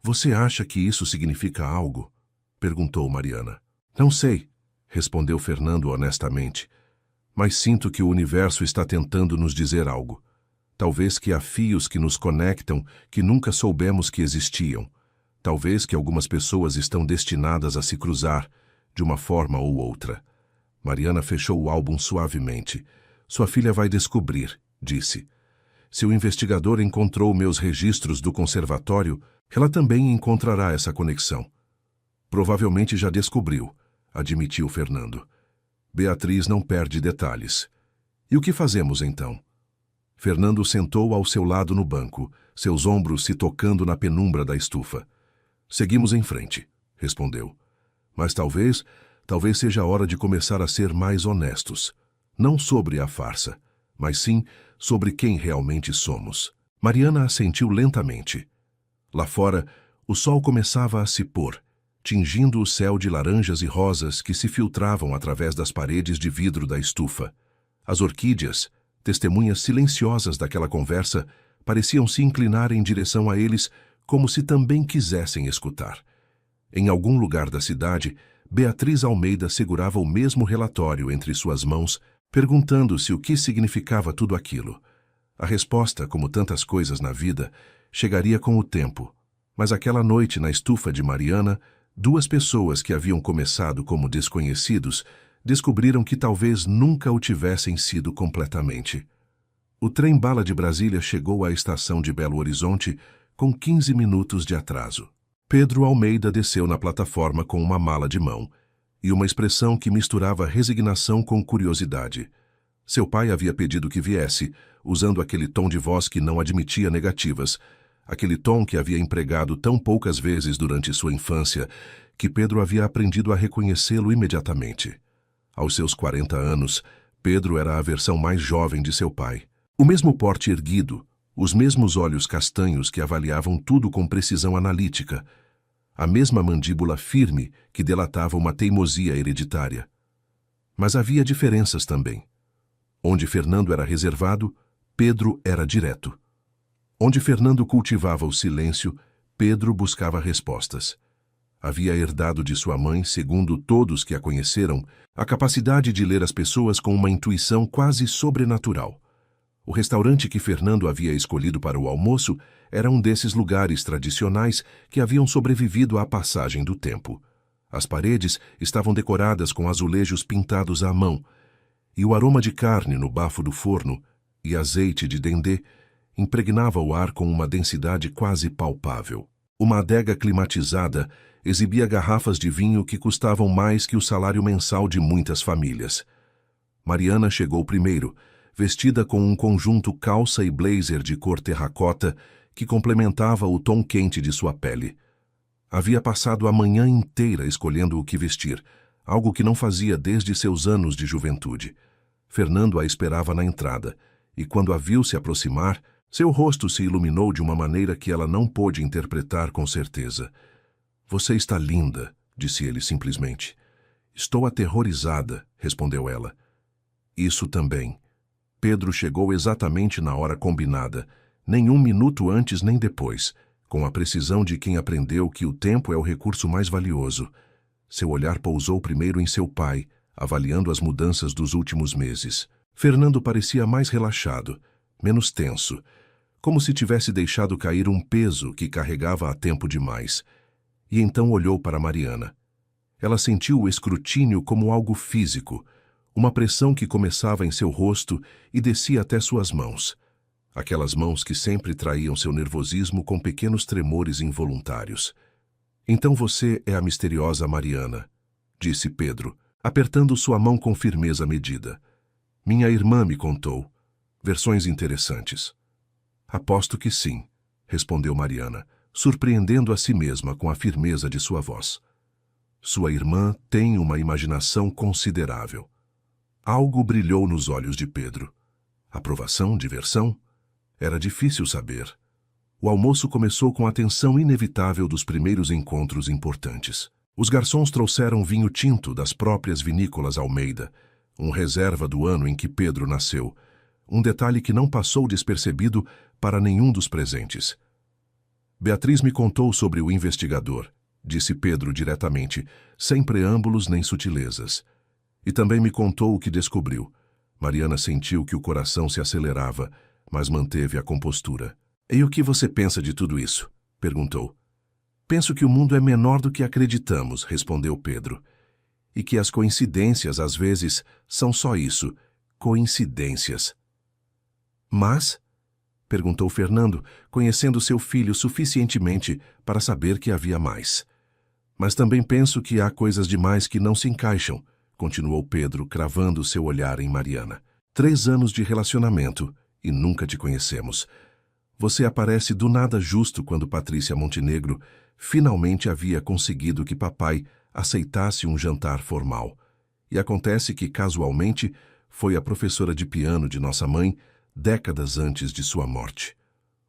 Você acha que isso significa algo? Perguntou Mariana. Não sei, respondeu Fernando honestamente. Mas sinto que o universo está tentando nos dizer algo. Talvez que há fios que nos conectam que nunca soubemos que existiam. Talvez que algumas pessoas estão destinadas a se cruzar, de uma forma ou outra. Mariana fechou o álbum suavemente. Sua filha vai descobrir, disse. Se o investigador encontrou meus registros do conservatório, ela também encontrará essa conexão. Provavelmente já descobriu, admitiu Fernando. Beatriz não perde detalhes. E o que fazemos então? Fernando sentou ao seu lado no banco, seus ombros se tocando na penumbra da estufa. Seguimos em frente, respondeu. Mas talvez seja a hora de começar a ser mais honestos. Não sobre a farsa, mas sim sobre quem realmente somos. Mariana assentiu lentamente. Lá fora, o sol começava a se pôr, tingindo o céu de laranjas e rosas que se filtravam através das paredes de vidro da estufa. As orquídeas, testemunhas silenciosas daquela conversa, pareciam se inclinar em direção a eles como se também quisessem escutar. Em algum lugar da cidade, Beatriz Almeida segurava o mesmo relatório entre suas mãos, perguntando-se o que significava tudo aquilo. A resposta, como tantas coisas na vida, chegaria com o tempo. Mas aquela noite, na estufa de Mariana, duas pessoas que haviam começado como desconhecidos descobriram que talvez nunca o tivessem sido completamente. O trem-bala de Brasília chegou à estação de Belo Horizonte com 15 minutos de atraso. Pedro Almeida desceu na plataforma com uma mala de mão e uma expressão que misturava resignação com curiosidade. Seu pai havia pedido que viesse, usando aquele tom de voz que não admitia negativas, aquele tom que havia empregado tão poucas vezes durante sua infância que Pedro havia aprendido a reconhecê-lo imediatamente. Aos seus 40 anos, Pedro era a versão mais jovem de seu pai. O mesmo porte erguido, os mesmos olhos castanhos que avaliavam tudo com precisão analítica, a mesma mandíbula firme que delatava uma teimosia hereditária. Mas havia diferenças também. Onde Fernando era reservado, Pedro era direto. Onde Fernando cultivava o silêncio, Pedro buscava respostas. Havia herdado de sua mãe, segundo todos que a conheceram, a capacidade de ler as pessoas com uma intuição quase sobrenatural. O restaurante que Fernando havia escolhido para o almoço era um desses lugares tradicionais que haviam sobrevivido à passagem do tempo. As paredes estavam decoradas com azulejos pintados à mão, e o aroma de carne no bafo do forno e azeite de dendê impregnava o ar com uma densidade quase palpável. Uma adega climatizada exibia garrafas de vinho que custavam mais que o salário mensal de muitas famílias. Mariana chegou primeiro, vestida com um conjunto calça e blazer de cor terracota que complementava o tom quente de sua pele. Havia passado a manhã inteira escolhendo o que vestir, algo que não fazia desde seus anos de juventude. Fernando a esperava na entrada, e quando a viu se aproximar, seu rosto se iluminou de uma maneira que ela não pôde interpretar com certeza. "Você está linda", disse ele simplesmente. "Estou aterrorizada", respondeu ela. "Isso também." Pedro chegou exatamente na hora combinada, nem um minuto antes nem depois, com a precisão de quem aprendeu que o tempo é o recurso mais valioso. Seu olhar pousou primeiro em seu pai, avaliando as mudanças dos últimos meses. Fernando parecia mais relaxado, menos tenso, como se tivesse deixado cair um peso que carregava há tempo demais. E então olhou para Mariana. Ela sentiu o escrutínio como algo físico, uma pressão que começava em seu rosto e descia até suas mãos. Aquelas mãos que sempre traíam seu nervosismo com pequenos tremores involuntários. "Então você é a misteriosa Mariana", disse Pedro, apertando sua mão com firmeza medida. "Minha irmã me contou. Versões interessantes." "Aposto que sim", respondeu Mariana, surpreendendo a si mesma com a firmeza de sua voz. "Sua irmã tem uma imaginação considerável." Algo brilhou nos olhos de Pedro. Aprovação, diversão? Era difícil saber. O almoço começou com a tensão inevitável dos primeiros encontros importantes. Os garçons trouxeram vinho tinto das próprias vinícolas Almeida, um reserva do ano em que Pedro nasceu, um detalhe que não passou despercebido para nenhum dos presentes. "Beatriz me contou sobre o investigador", disse Pedro diretamente, sem preâmbulos nem sutilezas. "E também me contou o que descobriu." Mariana sentiu que o coração se acelerava, mas manteve a compostura. "E o que você pensa de tudo isso?" perguntou. "Penso que o mundo é menor do que acreditamos", respondeu Pedro. "E que as coincidências, às vezes, são só isso, coincidências." "Mas?" perguntou Fernando, conhecendo seu filho suficientemente para saber que havia mais. "Mas também penso que há coisas demais que não se encaixam", continuou Pedro, cravando seu olhar em Mariana. 3 anos de relacionamento e nunca te conhecemos. Você aparece do nada justo quando Patrícia Montenegro finalmente havia conseguido que papai aceitasse um jantar formal. E acontece que, casualmente, foi a professora de piano de nossa mãe, décadas antes de sua morte.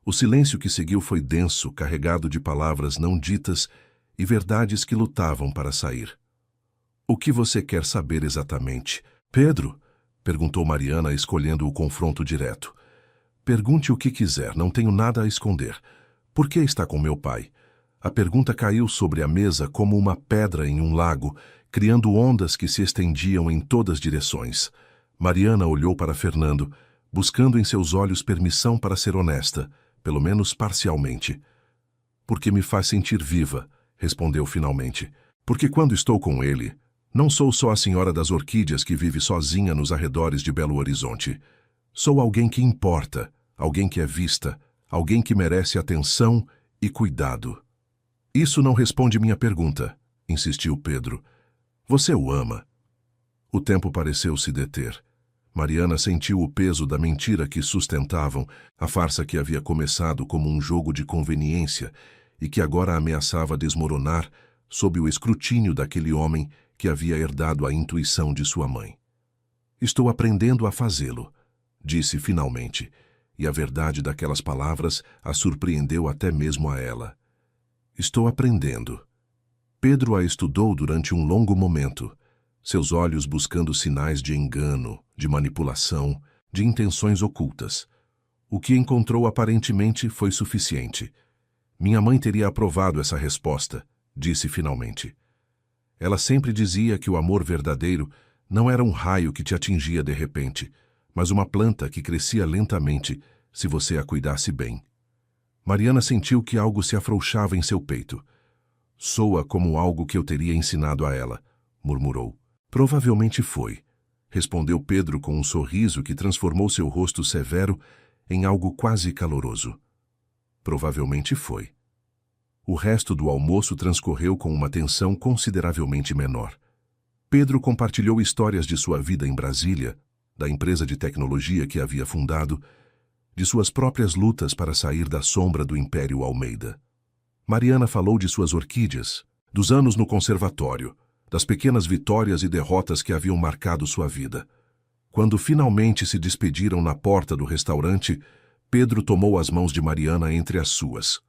O silêncio que seguiu foi denso, carregado de palavras não ditas e verdades que lutavam para sair. "O que você quer saber exatamente?" "Pedro?" perguntou Mariana, escolhendo o confronto direto. "Pergunte o que quiser, não tenho nada a esconder. Por que está com meu pai?" A pergunta caiu sobre a mesa como uma pedra em um lago, criando ondas que se estendiam em todas direções. Mariana olhou para Fernando, buscando em seus olhos permissão para ser honesta, pelo menos parcialmente. Porque me faz sentir viva, respondeu finalmente. Porque quando estou com ele, não sou só a senhora das orquídeas que vive sozinha nos arredores de Belo Horizonte. Sou alguém que importa, alguém que é vista, alguém que merece atenção e cuidado. Isso não responde minha pergunta, insistiu Pedro. Você o ama? O tempo pareceu se deter. Mariana sentiu o peso da mentira que sustentavam, a farsa que havia começado como um jogo de conveniência e que agora ameaçava desmoronar sob o escrutínio daquele homem que havia herdado a intuição de sua mãe. Estou aprendendo a fazê-lo, disse finalmente, e a verdade daquelas palavras a surpreendeu até mesmo a ela. Estou aprendendo. Pedro a estudou durante um longo momento, seus olhos buscando sinais de engano, de manipulação, de intenções ocultas. O que encontrou aparentemente foi suficiente. Minha mãe teria aprovado essa resposta, disse finalmente. Ela sempre dizia que o amor verdadeiro não era um raio que te atingia de repente, mas uma planta que crescia lentamente se você a cuidasse bem. Mariana sentiu que algo se afrouxava em seu peito. Soa como algo que eu teria ensinado a ela, murmurou. Provavelmente foi, respondeu Pedro com um sorriso que transformou seu rosto severo em algo quase caloroso. Provavelmente foi. O resto do almoço transcorreu com uma tensão consideravelmente menor. Pedro compartilhou histórias de sua vida em Brasília, da empresa de tecnologia que havia fundado, de suas próprias lutas para sair da sombra do Império Almeida. Mariana falou de suas orquídeas, dos anos no conservatório, das pequenas vitórias e derrotas que haviam marcado sua vida. Quando finalmente se despediram na porta do restaurante, Pedro tomou as mãos de Mariana entre as suas.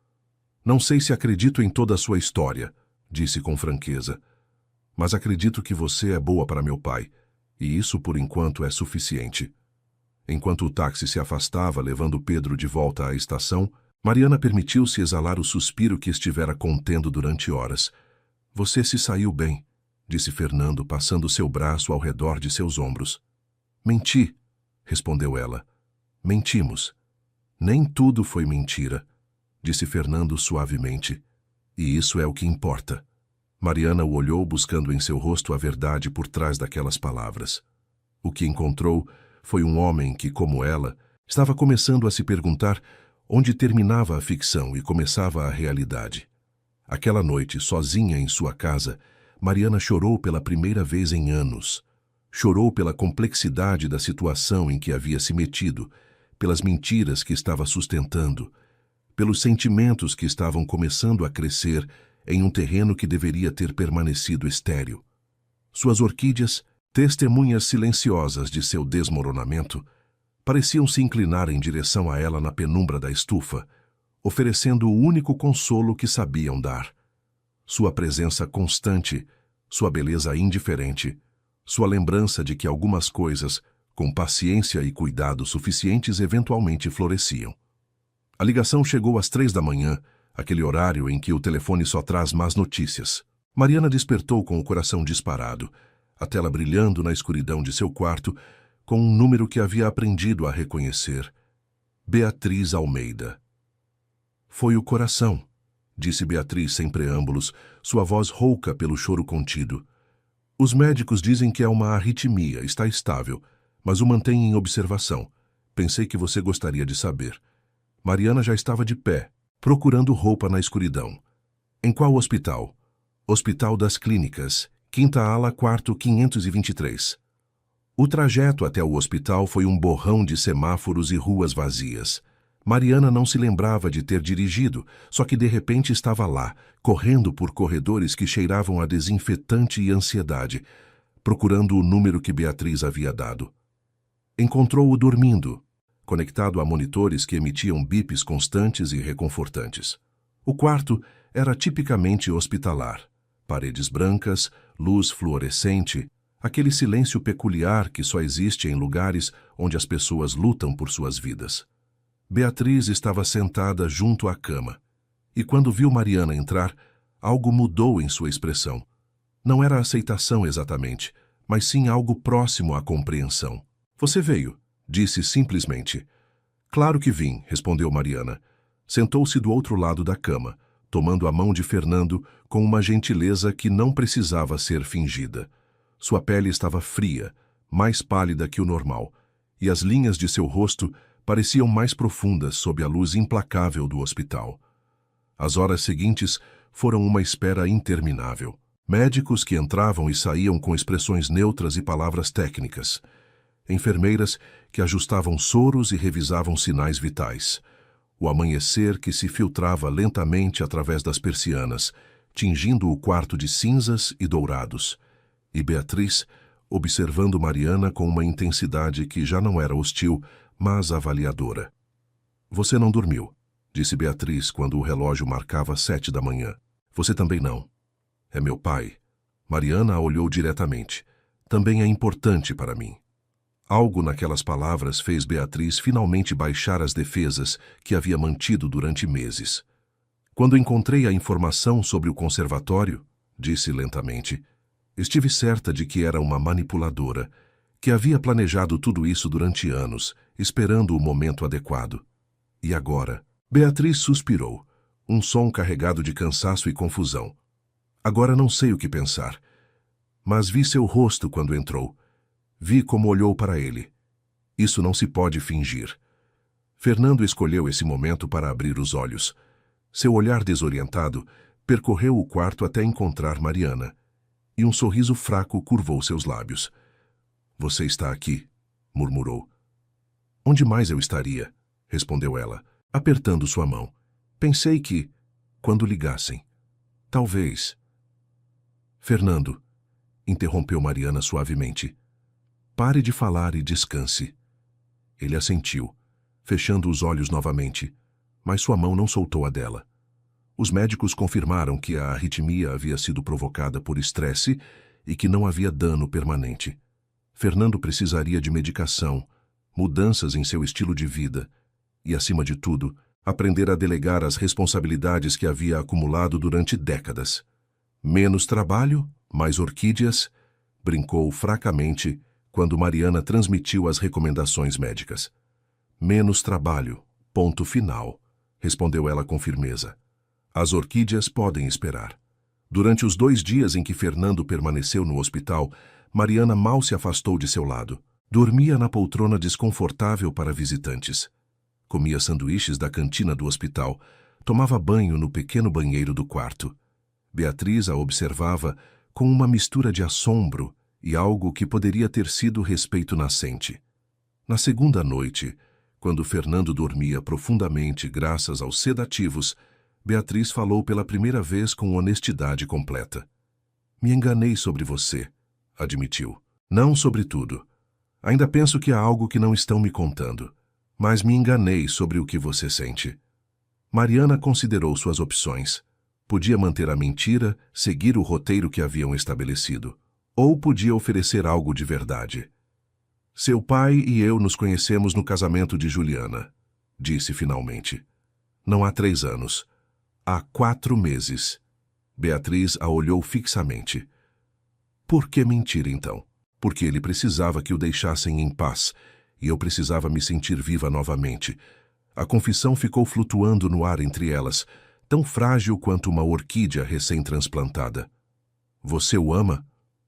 Não sei se acredito em toda a sua história, disse com franqueza, mas acredito que você é boa para meu pai, e isso por enquanto é suficiente. Enquanto o táxi se afastava, levando Pedro de volta à estação, Mariana permitiu-se exalar o suspiro que estivera contendo durante horas. Você se saiu bem, disse Fernando, passando seu braço ao redor de seus ombros. Menti, respondeu ela. Mentimos. Nem tudo foi mentira, disse Fernando suavemente. E isso é o que importa. Mariana o olhou buscando em seu rosto a verdade por trás daquelas palavras. O que encontrou foi um homem que, como ela, estava começando a se perguntar onde terminava a ficção e começava a realidade. Aquela noite, sozinha em sua casa, Mariana chorou pela primeira vez em anos. Chorou pela complexidade da situação em que havia se metido, pelas mentiras que estava sustentando, pelos sentimentos que estavam começando a crescer em um terreno que deveria ter permanecido estéril. Suas orquídeas, testemunhas silenciosas de seu desmoronamento, pareciam se inclinar em direção a ela na penumbra da estufa, oferecendo o único consolo que sabiam dar. Sua presença constante, sua beleza indiferente, sua lembrança de que algumas coisas, com paciência e cuidado suficientes, eventualmente floresciam. A ligação chegou às 3 da manhã, aquele horário em que o telefone só traz más notícias. Mariana despertou com o coração disparado, a tela brilhando na escuridão de seu quarto, com um número que havia aprendido a reconhecer. Beatriz Almeida. Foi o coração, disse Beatriz sem preâmbulos, sua voz rouca pelo choro contido. Os médicos dizem que é uma arritmia, está estável, mas o mantém em observação. Pensei que você gostaria de saber. Mariana já estava de pé, procurando roupa na escuridão. Em qual hospital? Hospital das Clínicas, quinta ala, quarto 523. O trajeto até o hospital foi um borrão de semáforos e ruas vazias. Mariana não se lembrava de ter dirigido, só que de repente estava lá, correndo por corredores que cheiravam a desinfetante e ansiedade, procurando o número que Beatriz havia dado. Encontrou-o dormindo, conectado a monitores que emitiam bips constantes e reconfortantes. O quarto era tipicamente hospitalar. Paredes brancas, luz fluorescente, aquele silêncio peculiar que só existe em lugares onde as pessoas lutam por suas vidas. Beatriz estava sentada junto à cama, e quando viu Mariana entrar, algo mudou em sua expressão. Não era aceitação exatamente, mas sim algo próximo à compreensão. Você veio, Disse simplesmente. Claro que vim, respondeu Mariana. Sentou-se do outro lado da cama, tomando a mão de Fernando com uma gentileza que não precisava ser fingida. Sua pele estava fria, mais pálida que o normal, e as linhas de seu rosto pareciam mais profundas sob a luz implacável do hospital. As horas seguintes foram uma espera interminável. Médicos que entravam e saíam com expressões neutras e palavras técnicas. Enfermeiras que ajustavam soros e revisavam sinais vitais. O amanhecer que se filtrava lentamente através das persianas, tingindo o quarto de cinzas e dourados. E Beatriz, observando Mariana com uma intensidade que já não era hostil, mas avaliadora. Você não dormiu, disse Beatriz quando o relógio marcava 7 da manhã. Você também não. É meu pai. Mariana a olhou diretamente. Também é importante para mim. Algo naquelas palavras fez Beatriz finalmente baixar as defesas que havia mantido durante meses. Quando encontrei a informação sobre o conservatório, disse lentamente, estive certa de que era uma manipuladora, que havia planejado tudo isso durante anos, esperando o momento adequado. E agora? Beatriz suspirou, um som carregado de cansaço e confusão. Agora não sei o que pensar. Mas vi seu rosto quando entrou. Vi como olhou para ele. Isso não se pode fingir. Fernando escolheu esse momento para abrir os olhos. Seu olhar desorientado percorreu o quarto até encontrar Mariana, e um sorriso fraco curvou seus lábios. Você está aqui, murmurou. Onde mais eu estaria? Respondeu ela, apertando sua mão. Pensei que, quando ligassem. Talvez. Fernando, interrompeu Mariana suavemente. Pare de falar e descanse. Ele assentiu, fechando os olhos novamente, mas sua mão não soltou a dela. Os médicos confirmaram que a arritmia havia sido provocada por estresse e que não havia dano permanente. Fernando precisaria de medicação, mudanças em seu estilo de vida e, acima de tudo, aprender a delegar as responsabilidades que havia acumulado durante décadas. Menos trabalho, mais orquídeas, brincou fracamente quando Mariana transmitiu as recomendações médicas. Menos trabalho, ponto final, respondeu ela com firmeza. As orquídeas podem esperar. Durante os 2 dias em que Fernando permaneceu no hospital, Mariana mal se afastou de seu lado. Dormia na poltrona desconfortável para visitantes. Comia sanduíches da cantina do hospital. Tomava banho no pequeno banheiro do quarto. Beatriz a observava com uma mistura de assombro e algo que poderia ter sido respeito nascente. Na segunda noite, quando Fernando dormia profundamente graças aos sedativos, Beatriz falou pela primeira vez com honestidade completa. Me enganei sobre você, admitiu. Não sobre tudo. Ainda penso que há algo que não estão me contando, mas me enganei sobre o que você sente. Mariana considerou suas opções. Podia manter a mentira, seguir o roteiro que haviam estabelecido. Ou podia oferecer algo de verdade. Seu pai e eu nos conhecemos no casamento de Juliana, disse finalmente. Não há 3 anos. Há 4 meses. Beatriz a olhou fixamente. Por que mentir, então? Porque ele precisava que o deixassem em paz, e eu precisava me sentir viva novamente. A confissão ficou flutuando no ar entre elas, tão frágil quanto uma orquídea recém-transplantada. Você o ama?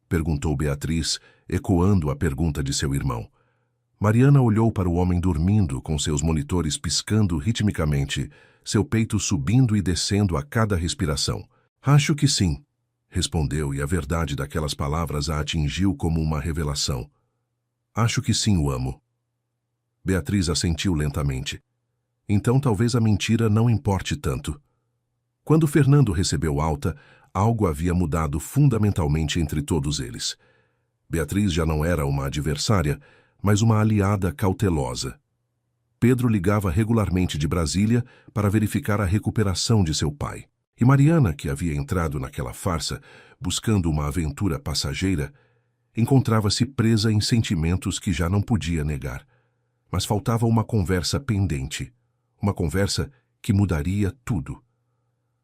Perguntou Beatriz, ecoando a pergunta de seu irmão. Mariana olhou para o homem dormindo, com seus monitores piscando ritmicamente, seu peito subindo e descendo a cada respiração. Acho que sim, respondeu, e a verdade daquelas palavras a atingiu como uma revelação. Acho que sim o amo. Beatriz assentiu lentamente. Então talvez a mentira não importe tanto. Quando Fernando recebeu alta, algo havia mudado fundamentalmente entre todos eles. Beatriz já não era uma adversária, mas uma aliada cautelosa. Pedro ligava regularmente de Brasília para verificar a recuperação de seu pai. E Mariana, que havia entrado naquela farsa, buscando uma aventura passageira, encontrava-se presa em sentimentos que já não podia negar. Mas faltava uma conversa pendente, uma conversa que mudaria tudo.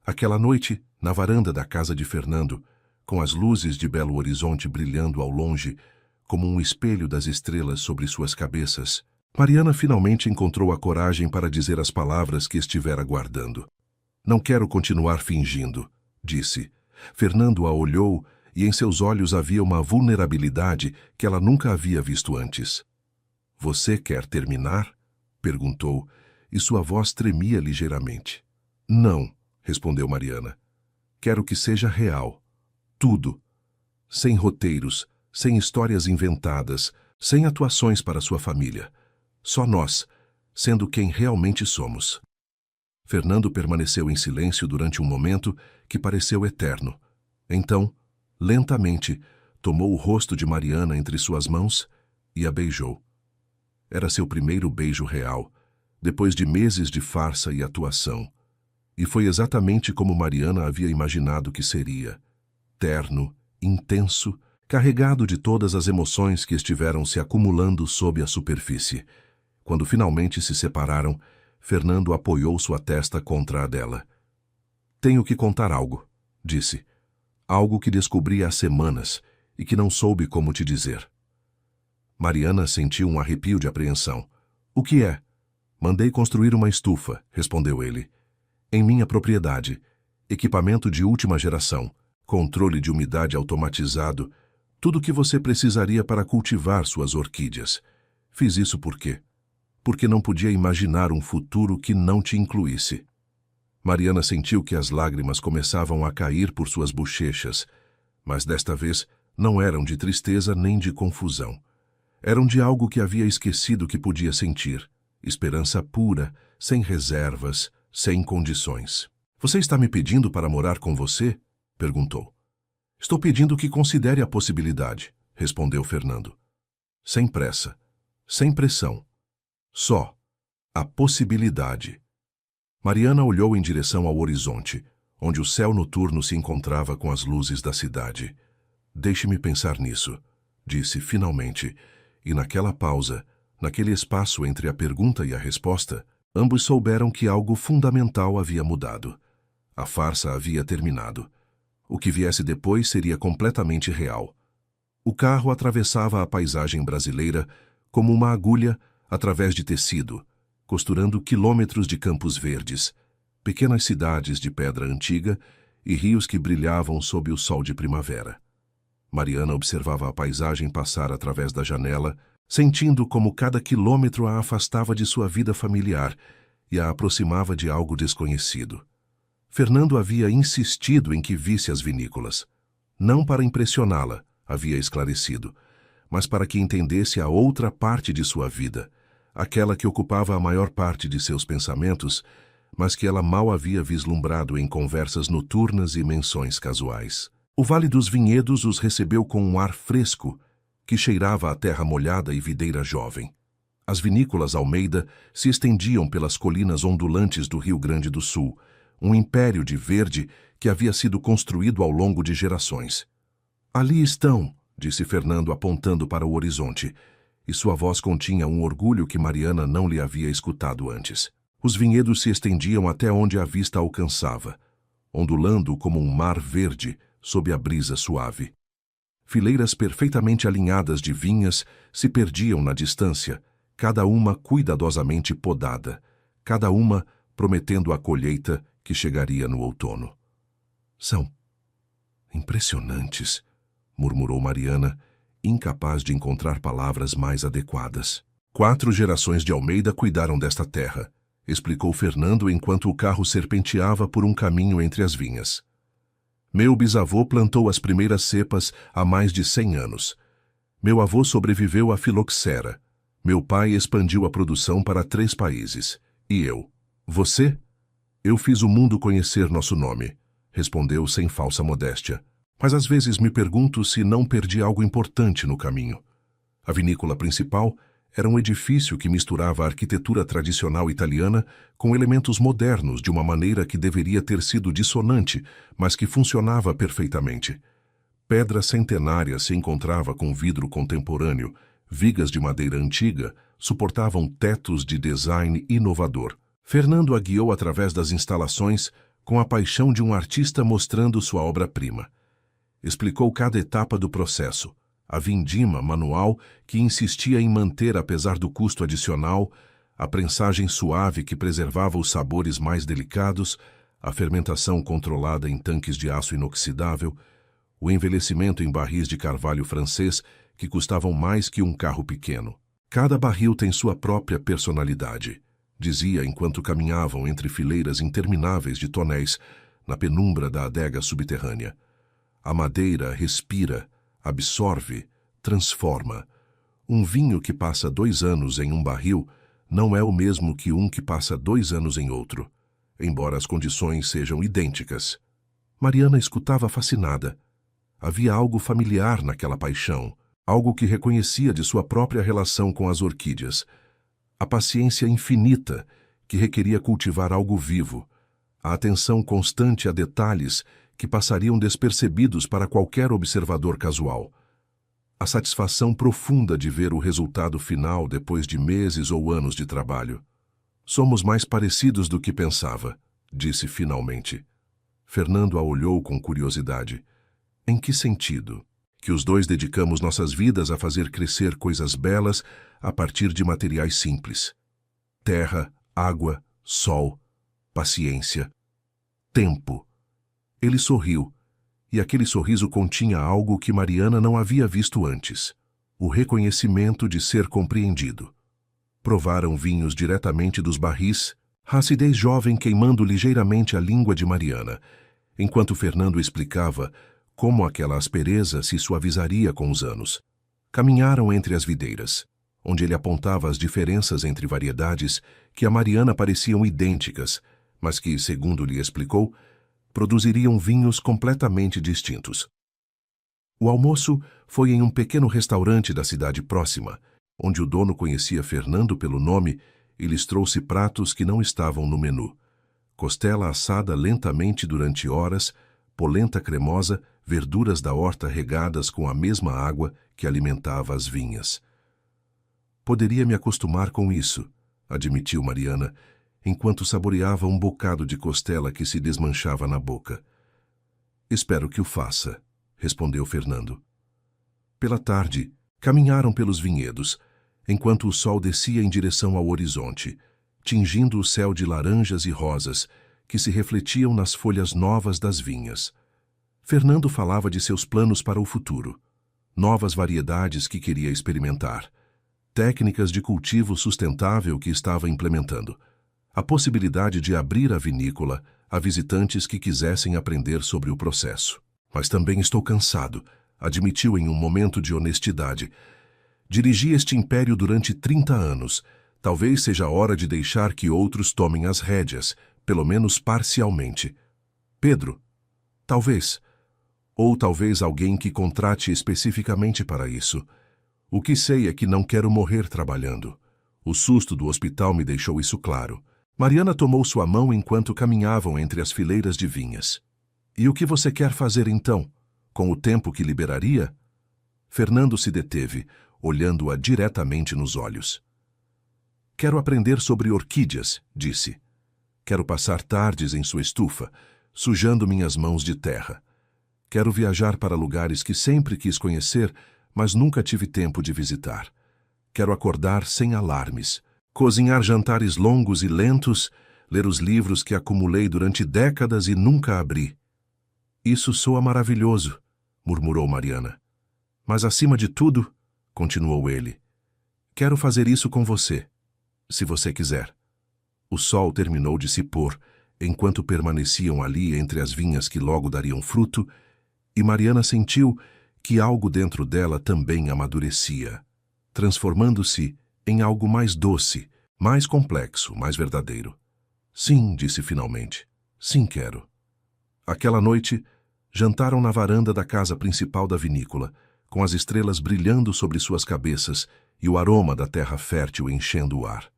Aquela noite, na varanda da casa de Fernando, com as luzes de Belo Horizonte brilhando ao longe, como um espelho das estrelas sobre suas cabeças, Mariana finalmente encontrou a coragem para dizer as palavras que estivera guardando. Não quero continuar fingindo, disse. Fernando a olhou e em seus olhos havia uma vulnerabilidade que ela nunca havia visto antes. Você quer terminar? Perguntou, e sua voz tremia ligeiramente. Não, respondeu Mariana. Quero que seja real. Tudo. Sem roteiros, sem histórias inventadas, sem atuações para sua família. Só nós, sendo quem realmente somos. Fernando permaneceu em silêncio durante um momento que pareceu eterno. Então, lentamente, tomou o rosto de Mariana entre suas mãos e a beijou. Era seu primeiro beijo real, depois de meses de farsa e atuação. E foi exatamente como Mariana havia imaginado que seria. Terno, intenso, carregado de todas as emoções que estiveram se acumulando sob a superfície. Quando finalmente se separaram, Fernando apoiou sua testa contra a dela. Tenho que contar algo, disse. Algo que descobri há semanas e que não soube como te dizer. Mariana sentiu um arrepio de apreensão. O que é? Mandei construir uma estufa, respondeu ele. Em minha propriedade. Equipamento de última geração. Controle de umidade automatizado. Tudo o que você precisaria para cultivar suas orquídeas. Fiz isso por quê? Porque não podia imaginar um futuro que não te incluísse. Mariana sentiu que as lágrimas começavam a cair por suas bochechas, mas desta vez não eram de tristeza nem de confusão. Eram de algo que havia esquecido que podia sentir. Esperança pura, sem reservas, sem condições. Você está me pedindo para morar com você? Perguntou. Estou pedindo que considere a possibilidade, respondeu Fernando. Sem pressa, sem pressão. Só a possibilidade. Mariana olhou em direção ao horizonte, onde o céu noturno se encontrava com as luzes da cidade. Deixe-me pensar nisso, disse finalmente, e naquela pausa, naquele espaço entre a pergunta e a resposta, ambos souberam que algo fundamental havia mudado. A farsa havia terminado. O que viesse depois seria completamente real. O carro atravessava a paisagem brasileira como uma agulha através de tecido, costurando quilômetros de campos verdes, pequenas cidades de pedra antiga e rios que brilhavam sob o sol de primavera. Mariana observava a paisagem passar através da janela, sentindo como cada quilômetro a afastava de sua vida familiar e a aproximava de algo desconhecido. Fernando havia insistido em que visse as vinícolas. Não para impressioná-la, havia esclarecido, mas para que entendesse a outra parte de sua vida, aquela que ocupava a maior parte de seus pensamentos, mas que ela mal havia vislumbrado em conversas noturnas e menções casuais. O Vale dos Vinhedos os recebeu com um ar fresco, que cheirava a terra molhada e videira jovem. As vinícolas Almeida se estendiam pelas colinas ondulantes do Rio Grande do Sul, um império de verde que havia sido construído ao longo de gerações. Ali estão, disse Fernando apontando para o horizonte, e sua voz continha um orgulho que Mariana não lhe havia escutado antes. Os vinhedos se estendiam até onde a vista alcançava, ondulando como um mar verde sob a brisa suave. Fileiras perfeitamente alinhadas de vinhas se perdiam na distância, cada uma cuidadosamente podada, cada uma prometendo a colheita que chegaria no outono. São impressionantes, murmurou Mariana, incapaz de encontrar palavras mais adequadas. 4 gerações de Almeida cuidaram desta terra, explicou Fernando enquanto o carro serpenteava por um caminho entre as vinhas. Meu bisavô plantou as primeiras cepas há mais de 100 anos. Meu avô sobreviveu à filoxera. Meu pai expandiu a produção para 3 países. E eu? Você? Eu fiz o mundo conhecer nosso nome, respondeu sem falsa modéstia. Mas às vezes me pergunto se não perdi algo importante no caminho. A vinícola principal era um edifício que misturava a arquitetura tradicional italiana com elementos modernos de uma maneira que deveria ter sido dissonante, mas que funcionava perfeitamente. Pedra centenária se encontrava com vidro contemporâneo, vigas de madeira antiga suportavam tetos de design inovador. Fernando a guiou através das instalações com a paixão de um artista mostrando sua obra-prima. Explicou cada etapa do processo, A vindima manual que insistia em manter, apesar do custo adicional, a prensagem suave que preservava os sabores mais delicados, a fermentação controlada em tanques de aço inoxidável, o envelhecimento em barris de carvalho francês que custavam mais que um carro pequeno. Cada barril tem sua própria personalidade, dizia enquanto caminhavam entre fileiras intermináveis de tonéis na penumbra da adega subterrânea. A madeira respira, absorve, transforma. Um vinho que passa 2 anos em um barril não é o mesmo que um que passa 2 anos em outro, embora as condições sejam idênticas. Mariana escutava fascinada. Havia algo familiar naquela paixão, algo que reconhecia de sua própria relação com as orquídeas. A paciência infinita que requeria cultivar algo vivo, a atenção constante a detalhes que passariam despercebidos para qualquer observador casual. A satisfação profunda de ver o resultado final depois de meses ou anos de trabalho. Somos mais parecidos do que pensava, disse finalmente. Fernando a olhou com curiosidade. Em que sentido? Que os dois dedicamos nossas vidas a fazer crescer coisas belas a partir de materiais simples. Terra, água, sol, paciência, tempo. Ele sorriu, e aquele sorriso continha algo que Mariana não havia visto antes: o reconhecimento de ser compreendido. Provaram vinhos diretamente dos barris, a acidez jovem queimando ligeiramente a língua de Mariana, enquanto Fernando explicava como aquela aspereza se suavizaria com os anos. Caminharam entre as videiras, onde ele apontava as diferenças entre variedades que a Mariana pareciam idênticas, mas que, segundo lhe explicou, produziriam vinhos completamente distintos. O almoço foi em um pequeno restaurante da cidade próxima, onde o dono conhecia Fernando pelo nome e lhes trouxe pratos que não estavam no menu. Costela assada lentamente durante horas, polenta cremosa, verduras da horta regadas com a mesma água que alimentava as vinhas. Poderia me acostumar com isso, admitiu Mariana, enquanto saboreava um bocado de costela que se desmanchava na boca. Espero que o faça, respondeu Fernando. Pela tarde, caminharam pelos vinhedos, enquanto o sol descia em direção ao horizonte, tingindo o céu de laranjas e rosas que se refletiam nas folhas novas das vinhas. Fernando falava de seus planos para o futuro, novas variedades que queria experimentar, técnicas de cultivo sustentável que estava implementando, a possibilidade de abrir a vinícola a visitantes que quisessem aprender sobre o processo. Mas também estou cansado, admitiu em um momento de honestidade. Dirigi este império durante 30 anos. Talvez seja a hora de deixar que outros tomem as rédeas, pelo menos parcialmente. Pedro? Talvez. Ou talvez alguém que contrate especificamente para isso. O que sei é que não quero morrer trabalhando. O susto do hospital me deixou isso claro. Mariana tomou sua mão enquanto caminhavam entre as fileiras de vinhas. E o que você quer fazer então, com o tempo que liberaria? Fernando se deteve, olhando-a diretamente nos olhos. Quero aprender sobre orquídeas, disse. Quero passar tardes em sua estufa, sujando minhas mãos de terra. Quero viajar para lugares que sempre quis conhecer, mas nunca tive tempo de visitar. Quero acordar sem alarmes, cozinhar jantares longos e lentos, ler os livros que acumulei durante décadas e nunca abri. Isso soa maravilhoso, murmurou Mariana. Mas acima de tudo, continuou ele, quero fazer isso com você, se você quiser. O sol terminou de se pôr, enquanto permaneciam ali entre as vinhas que logo dariam fruto, e Mariana sentiu que algo dentro dela também amadurecia, transformando-se em algo mais doce, mais complexo, mais verdadeiro. Sim, disse finalmente. Sim, quero. Aquela noite, jantaram na varanda da casa principal da vinícola, com as estrelas brilhando sobre suas cabeças e o aroma da terra fértil enchendo o ar.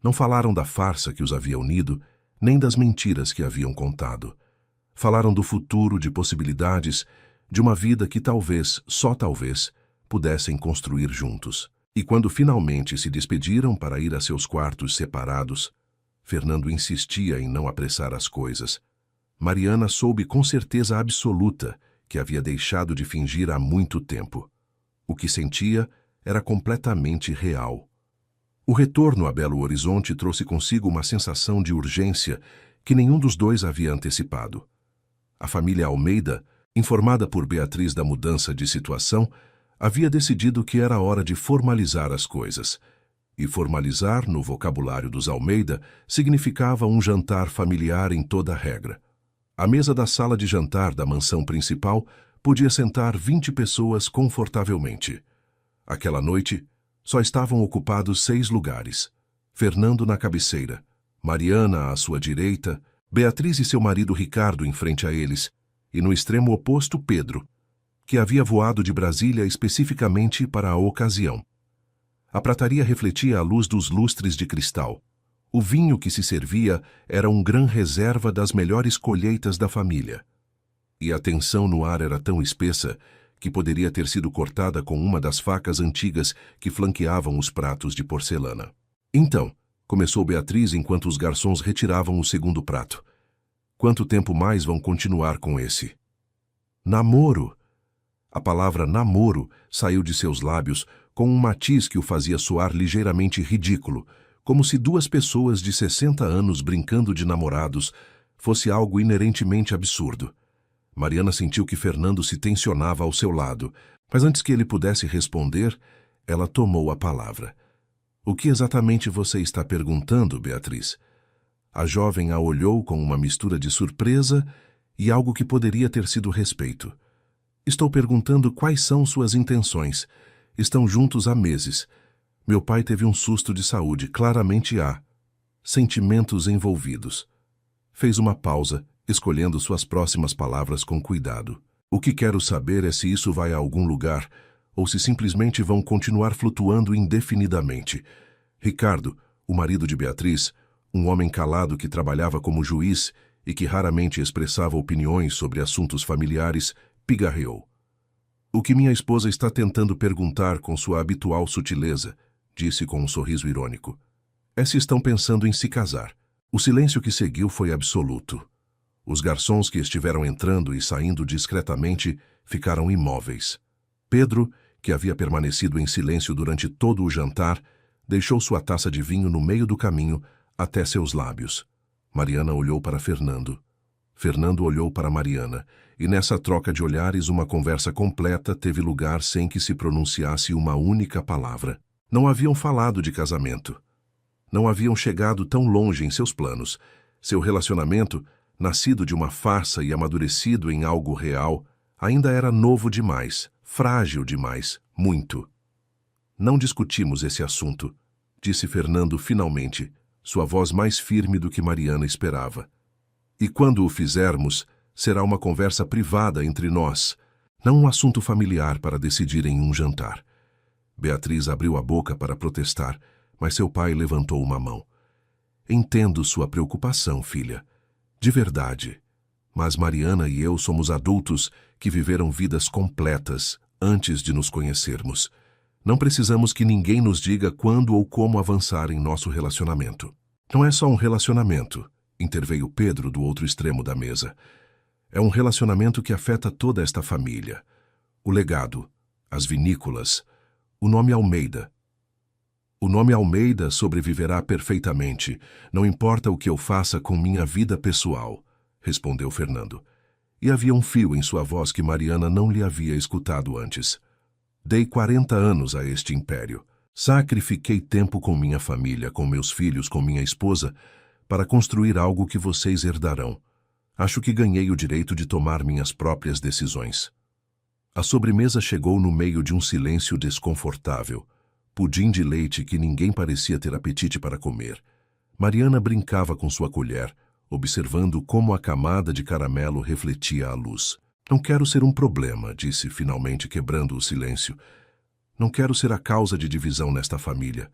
Não falaram da farsa que os havia unido, nem das mentiras que haviam contado. Falaram do futuro, de possibilidades, de uma vida que talvez, só talvez, pudessem construir juntos. E quando finalmente se despediram para ir a seus quartos separados, Fernando insistia em não apressar as coisas. Mariana soube com certeza absoluta que havia deixado de fingir há muito tempo. O que sentia era completamente real. O retorno a Belo Horizonte trouxe consigo uma sensação de urgência que nenhum dos dois havia antecipado. A família Almeida, informada por Beatriz da mudança de situação, havia decidido que era hora de formalizar as coisas. E formalizar, no vocabulário dos Almeida, significava um jantar familiar em toda regra. A mesa da sala de jantar da mansão principal podia sentar 20 pessoas confortavelmente. Aquela noite, só estavam ocupados 6 lugares. Fernando na cabeceira, Mariana à sua direita, Beatriz e seu marido Ricardo em frente a eles, e no extremo oposto Pedro, que havia voado de Brasília especificamente para a ocasião. A prataria refletia a luz dos lustres de cristal. O vinho que se servia era um gran reserva das melhores colheitas da família. E a tensão no ar era tão espessa que poderia ter sido cortada com uma das facas antigas que flanqueavam os pratos de porcelana. Então, começou Beatriz enquanto os garçons retiravam o segundo prato. Quanto tempo mais vão continuar com esse? Namoro! A palavra namoro saiu de seus lábios com um matiz que o fazia soar ligeiramente ridículo, como se 2 pessoas de 60 anos brincando de namorados fosse algo inerentemente absurdo. Mariana sentiu que Fernando se tensionava ao seu lado, mas antes que ele pudesse responder, ela tomou a palavra. O que exatamente você está perguntando, Beatriz? A jovem a olhou com uma mistura de surpresa e algo que poderia ter sido respeito. Estou perguntando quais são suas intenções. Estão juntos há meses. Meu pai teve um susto de saúde, claramente há sentimentos envolvidos. Fez uma pausa, escolhendo suas próximas palavras com cuidado. O que quero saber é se isso vai a algum lugar ou se simplesmente vão continuar flutuando indefinidamente. Ricardo, o marido de Beatriz, um homem calado que trabalhava como juiz e que raramente expressava opiniões sobre assuntos familiares, pigarreou. O que minha esposa está tentando perguntar com sua habitual sutileza, disse com um sorriso irônico, é se estão pensando em se casar. O silêncio que seguiu foi absoluto. Os garçons que estiveram entrando e saindo discretamente ficaram imóveis. Pedro, que havia permanecido em silêncio durante todo o jantar, deixou sua taça de vinho no meio do caminho até seus lábios. Mariana olhou para Fernando. Fernando olhou para Mariana, e nessa troca de olhares uma conversa completa teve lugar sem que se pronunciasse uma única palavra. Não haviam falado de casamento. Não haviam chegado tão longe em seus planos. Seu relacionamento, nascido de uma farsa e amadurecido em algo real, ainda era novo demais, frágil demais, muito. Não discutimos esse assunto, disse Fernando finalmente, sua voz mais firme do que Mariana esperava. E quando o fizermos, será uma conversa privada entre nós, não um assunto familiar para decidir em um jantar. Beatriz abriu a boca para protestar, mas seu pai levantou uma mão. Entendo sua preocupação, filha. De verdade. Mas Mariana e eu somos adultos que viveram vidas completas antes de nos conhecermos. Não precisamos que ninguém nos diga quando ou como avançar em nosso relacionamento. Não é só um relacionamento, interveio Pedro do outro extremo da mesa. É um relacionamento que afeta toda esta família. O legado, as vinícolas, o nome Almeida. O nome Almeida sobreviverá perfeitamente, não importa o que eu faça com minha vida pessoal, respondeu Fernando. E havia um fio em sua voz que Mariana não lhe havia escutado antes. Dei 40 anos a este império. Sacrifiquei tempo com minha família, com meus filhos, com minha esposa, para construir algo que vocês herdarão. Acho que ganhei o direito de tomar minhas próprias decisões. A sobremesa chegou no meio de um silêncio desconfortável. Pudim de leite que ninguém parecia ter apetite para comer. Mariana brincava com sua colher, observando como a camada de caramelo refletia a luz. Não quero ser um problema, disse finalmente quebrando o silêncio. Não quero ser a causa de divisão nesta família.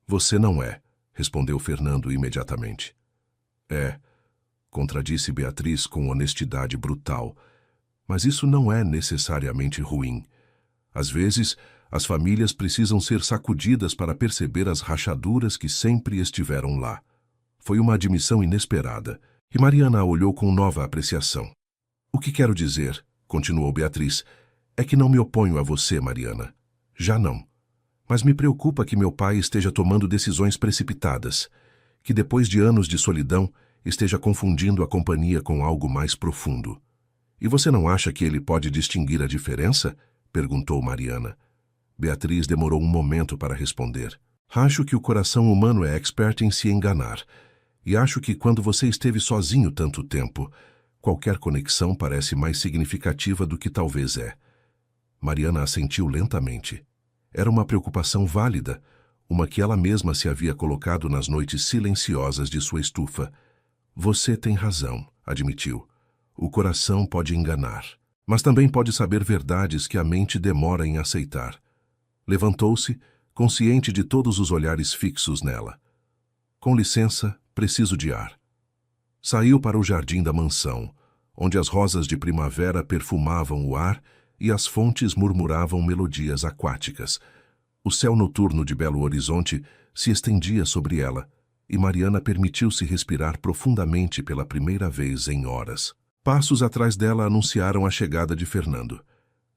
Você não é, respondeu Fernando imediatamente. É, contradisse Beatriz com honestidade brutal. Mas isso não é necessariamente ruim. Às vezes, as famílias precisam ser sacudidas para perceber as rachaduras que sempre estiveram lá. Foi uma admissão inesperada, e Mariana a olhou com nova apreciação. O que quero dizer, continuou Beatriz, É que não me oponho a você, Mariana. Já não. Mas me preocupa que meu pai esteja tomando decisões precipitadas, que depois de anos de solidão esteja confundindo a companhia com algo mais profundo. E você não acha que ele pode distinguir a diferença? Perguntou Mariana. Beatriz demorou um momento para responder. Acho que o coração humano é expert em se enganar. E acho que quando você esteve sozinho tanto tempo, qualquer conexão parece mais significativa do que talvez é. Mariana assentiu lentamente. Era uma preocupação válida, uma que ela mesma se havia colocado nas noites silenciosas de sua estufa. Você tem razão, admitiu. O coração pode enganar, mas também pode saber verdades que a mente demora em aceitar. Levantou-se, consciente de todos os olhares fixos nela. Com licença, preciso de ar. Saiu para o jardim da mansão, onde as rosas de primavera perfumavam o ar e as fontes murmuravam melodias aquáticas. O céu noturno de Belo Horizonte se estendia sobre ela, e Mariana permitiu-se respirar profundamente pela primeira vez em horas. Passos atrás dela anunciaram a chegada de Fernando.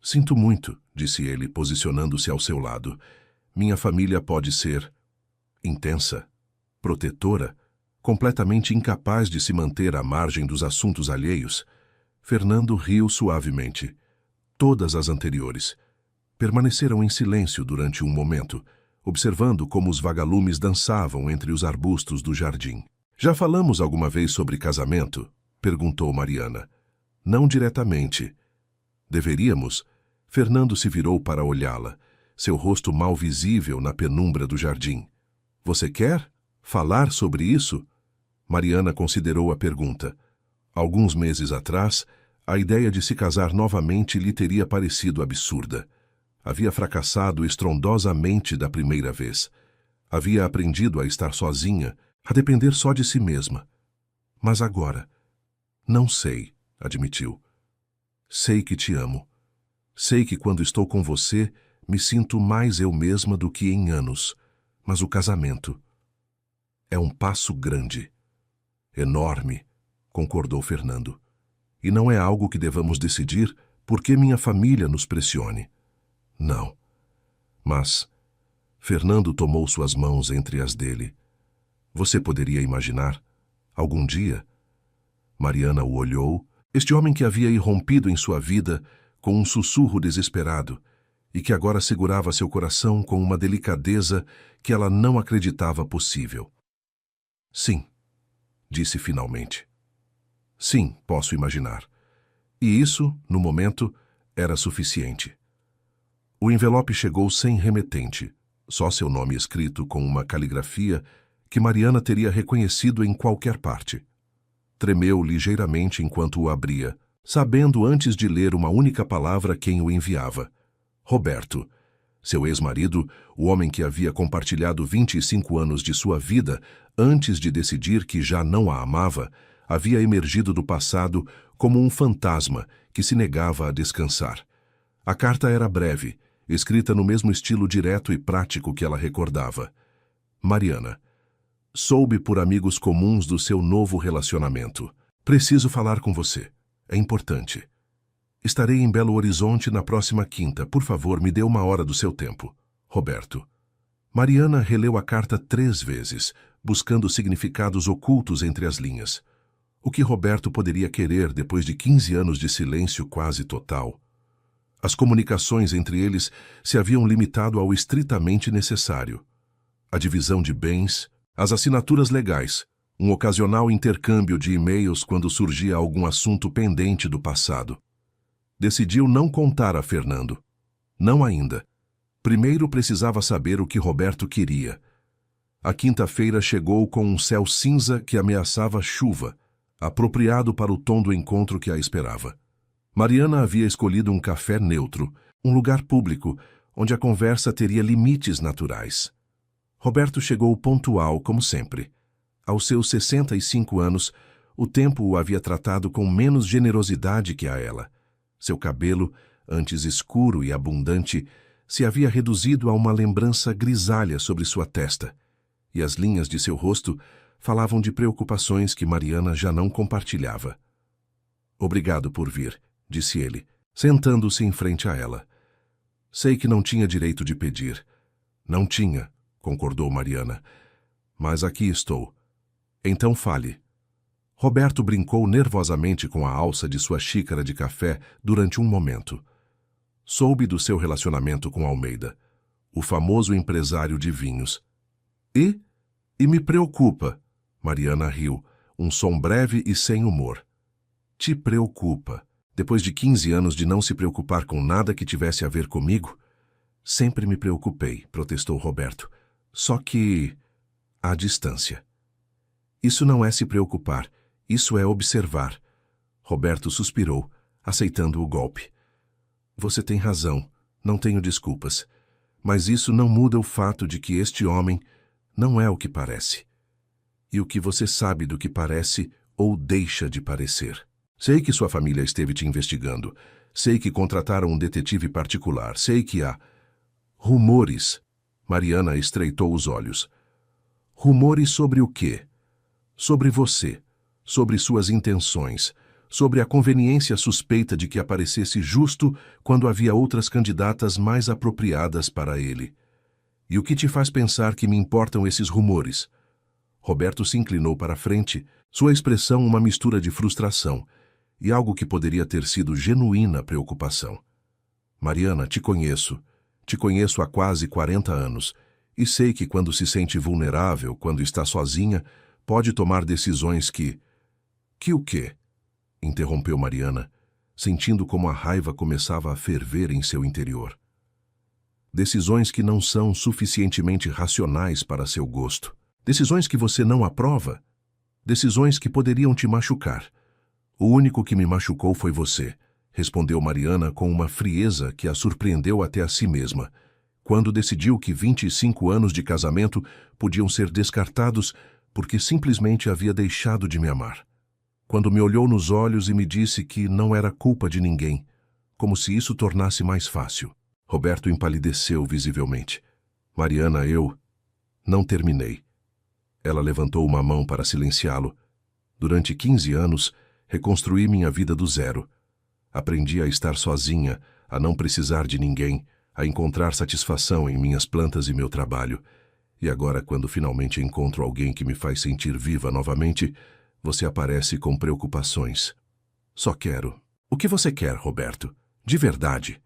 Sinto muito, disse ele, posicionando-se ao seu lado. Minha família pode ser intensa, protetora, completamente incapaz de se manter à margem dos assuntos alheios. Fernando riu suavemente. Todas as anteriores permaneceram em silêncio durante um momento, observando como os vagalumes dançavam entre os arbustos do jardim. Já falamos alguma vez sobre casamento? Perguntou Mariana. Não diretamente. Deveríamos? Fernando se virou para olhá-la, seu rosto mal visível na penumbra do jardim. Você quer falar sobre isso? Mariana considerou a pergunta. Alguns meses atrás, a ideia de se casar novamente lhe teria parecido absurda. Havia fracassado estrondosamente da primeira vez. Havia aprendido a estar sozinha, a depender só de si mesma. Mas agora... Não sei, admitiu. Sei que te amo. Sei que quando estou com você, me sinto mais eu mesma do que em anos. Mas o casamento é um passo grande. Enorme, concordou Fernando. E não é algo que devamos decidir porque minha família nos pressione. Não. Mas... Fernando tomou suas mãos entre as dele. Você poderia imaginar, algum dia... Mariana o olhou, este homem que havia irrompido em sua vida com um sussurro desesperado e que agora segurava seu coração com uma delicadeza que ela não acreditava possível. Sim, disse finalmente. Sim, posso imaginar. E isso, no momento, era suficiente. O envelope chegou sem remetente, só seu nome escrito com uma caligrafia que Mariana teria reconhecido em qualquer parte. Tremeu ligeiramente enquanto o abria, sabendo antes de ler uma única palavra quem o enviava. Roberto. Seu ex-marido, o homem que havia compartilhado 25 anos de sua vida antes de decidir que já não a amava, havia emergido do passado como um fantasma que se negava a descansar. A carta era breve, escrita no mesmo estilo direto e prático que ela recordava. Mariana. Soube por amigos comuns do seu novo relacionamento. Preciso falar com você. É importante. Estarei em Belo Horizonte na próxima quinta. Por favor, me dê uma hora do seu tempo. Roberto. Mariana releu a carta 3 vezes, buscando significados ocultos entre as linhas. O que Roberto poderia querer depois de 15 anos de silêncio quase total? As comunicações entre eles se haviam limitado ao estritamente necessário. A divisão de bens, as assinaturas legais, um ocasional intercâmbio de e-mails quando surgia algum assunto pendente do passado. Decidiu não contar a Fernando. Não ainda. Primeiro precisava saber o que Roberto queria. A quinta-feira chegou com um céu cinza que ameaçava chuva, apropriado para o tom do encontro que a esperava. Mariana havia escolhido um café neutro, um lugar público, onde a conversa teria limites naturais. Roberto chegou pontual, como sempre. Aos seus 65 anos, o tempo o havia tratado com menos generosidade que a ela. Seu cabelo, antes escuro e abundante, se havia reduzido a uma lembrança grisalha sobre sua testa, e as linhas de seu rosto falavam de preocupações que Mariana já não compartilhava. Obrigado por vir, disse ele, sentando-se em frente a ela. Sei que não tinha direito de pedir. Não tinha, concordou Mariana. Mas aqui estou. Então fale. Roberto brincou nervosamente com a alça de sua xícara de café durante um momento. Soube do seu relacionamento com Almeida, o famoso empresário de vinhos. E me preocupa. Mariana riu, um som breve e sem humor. Te preocupa. Depois de 15 anos de não se preocupar com nada que tivesse a ver comigo? Sempre me preocupei, protestou Roberto. Só que... à distância. Isso não é se preocupar, isso é observar. Roberto suspirou, aceitando o golpe. Você tem razão, não tenho desculpas. Mas isso não muda o fato de que este homem não é o que parece. E o que você sabe do que parece ou deixa de parecer. Sei que sua família esteve te investigando. Sei que contrataram um detetive particular. Sei que há... rumores. Mariana estreitou os olhos. Rumores sobre o quê? Sobre você, sobre suas intenções, sobre a conveniência suspeita de que aparecesse justo quando havia outras candidatas mais apropriadas para ele. E o que te faz pensar que me importam esses rumores? Roberto se inclinou para a frente, sua expressão uma mistura de frustração e algo que poderia ter sido genuína preocupação. Mariana, te conheço há quase 40 anos, e sei que quando se sente vulnerável, quando está sozinha, pode tomar decisões que... Que o quê? Interrompeu Mariana, sentindo como a raiva começava a ferver em seu interior. Decisões que não são suficientemente racionais para seu gosto. Decisões que você não aprova. Decisões que poderiam te machucar. O único que me machucou foi você, respondeu Mariana com uma frieza que a surpreendeu até a si mesma, quando decidiu que 25 anos de casamento podiam ser descartados porque simplesmente havia deixado de me amar. Quando me olhou nos olhos e me disse que não era culpa de ninguém, como se isso tornasse mais fácil. Roberto empalideceu visivelmente. Mariana, eu não terminei. Ela levantou uma mão para silenciá-lo. Durante 15 anos, reconstruí minha vida do zero. Aprendi a estar sozinha, a não precisar de ninguém, a encontrar satisfação em minhas plantas e meu trabalho. E agora, quando finalmente encontro alguém que me faz sentir viva novamente, você aparece com preocupações. Só quero. O que você quer, Roberto? De verdade.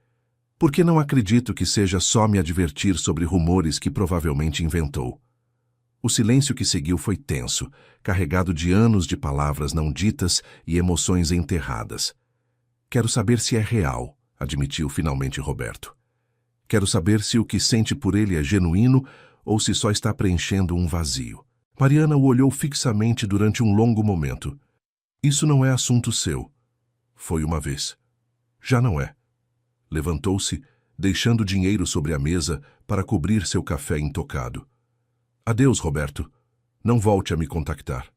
Porque não acredito que seja só me advertir sobre rumores que provavelmente inventou. O silêncio que seguiu foi tenso, carregado de anos de palavras não ditas e emoções enterradas. Quero saber se é real, admitiu finalmente Roberto. Quero saber se o que sente por ele é genuíno ou se só está preenchendo um vazio. Mariana o olhou fixamente durante um longo momento. Isso não é assunto seu. Foi uma vez. Já não é. Levantou-se, deixando dinheiro sobre a mesa para cobrir seu café intocado. Adeus, Roberto. Não volte a me contactar.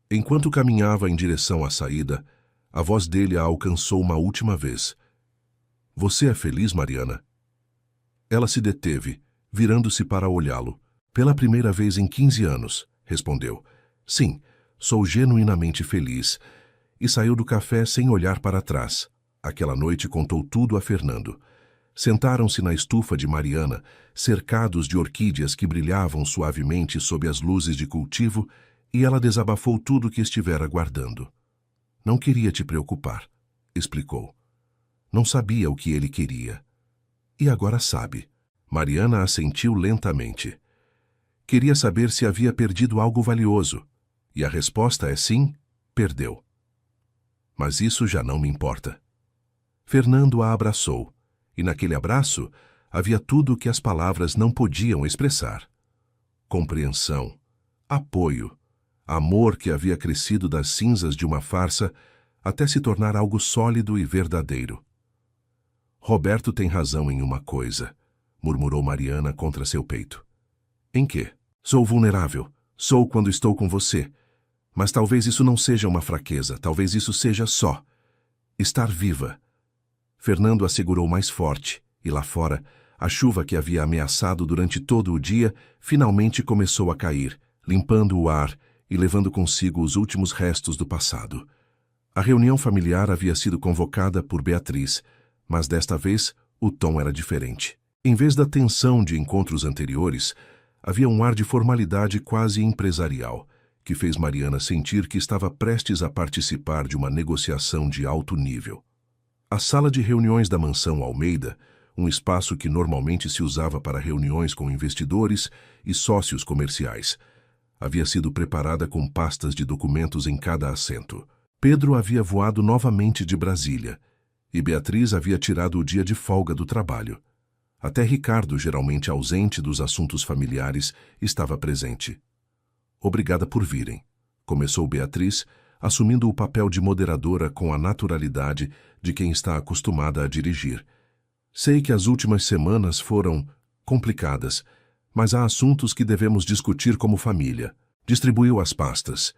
Enquanto caminhava em direção à saída, a voz dele a alcançou uma última vez. Você é feliz, Mariana? Ela se deteve, virando-se para olhá-lo. Pela primeira vez em 15 anos, respondeu. Sim, sou genuinamente feliz. E saiu do café sem olhar para trás. Aquela noite contou tudo a Fernando. Sentaram-se na estufa de Mariana, cercados de orquídeas que brilhavam suavemente sob as luzes de cultivo, e ela desabafou tudo o que estivera guardando. Não queria te preocupar, explicou. Não sabia o que ele queria. E agora sabe. Mariana assentiu lentamente. Queria saber se havia perdido algo valioso. E a resposta é sim, perdeu. Mas isso já não me importa. Fernando a abraçou, e naquele abraço havia tudo o que as palavras não podiam expressar. Compreensão, apoio, amor que havia crescido das cinzas de uma farsa até se tornar algo sólido e verdadeiro. Roberto tem razão em uma coisa, murmurou Mariana contra seu peito. Em quê? Sou vulnerável. Sou quando estou com você. Mas talvez isso não seja uma fraqueza. Talvez isso seja só estar viva. Fernando a segurou mais forte, e lá fora, a chuva que havia ameaçado durante todo o dia finalmente começou a cair, limpando o ar e levando consigo os últimos restos do passado. A reunião familiar havia sido convocada por Beatriz, mas desta vez o tom era diferente. Em vez da tensão de encontros anteriores, havia um ar de formalidade quase empresarial, que fez Mariana sentir que estava prestes a participar de uma negociação de alto nível. A sala de reuniões da mansão Almeida, um espaço que normalmente se usava para reuniões com investidores e sócios comerciais, havia sido preparada com pastas de documentos em cada assento. Pedro havia voado novamente de Brasília, e Beatriz havia tirado o dia de folga do trabalho. Até Ricardo, geralmente ausente dos assuntos familiares, estava presente. Obrigada por virem, começou Beatriz, assumindo o papel de moderadora com a naturalidade de quem está acostumada a dirigir. Sei que as últimas semanas foram complicadas, mas há assuntos que devemos discutir como família. Distribuiu as pastas,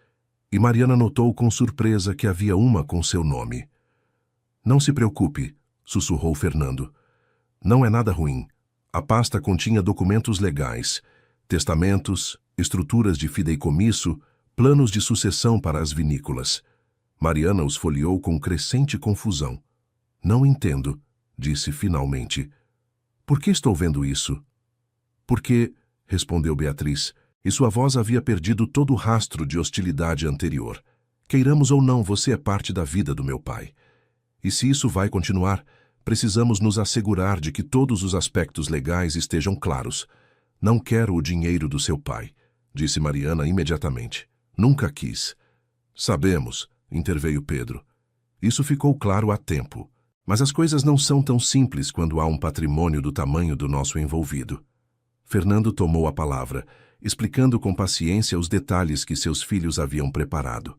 e Mariana notou com surpresa que havia uma com seu nome. Não se preocupe, sussurrou Fernando. Não é nada ruim. A pasta continha documentos legais, testamentos, estruturas de fideicomisso, planos de sucessão para as vinícolas. Mariana os folheou com crescente confusão. Não entendo, disse finalmente. Por que estou vendo isso? Porque, respondeu Beatriz, e sua voz havia perdido todo o rastro de hostilidade anterior. Queiramos ou não, você é parte da vida do meu pai. E se isso vai continuar, precisamos nos assegurar de que todos os aspectos legais estejam claros. Não quero o dinheiro do seu pai, disse Mariana imediatamente. Nunca quis. Sabemos, interveio Pedro. Isso ficou claro há tempo. Mas as coisas não são tão simples quando há um patrimônio do tamanho do nosso envolvido. Fernando tomou a palavra, explicando com paciência os detalhes que seus filhos haviam preparado.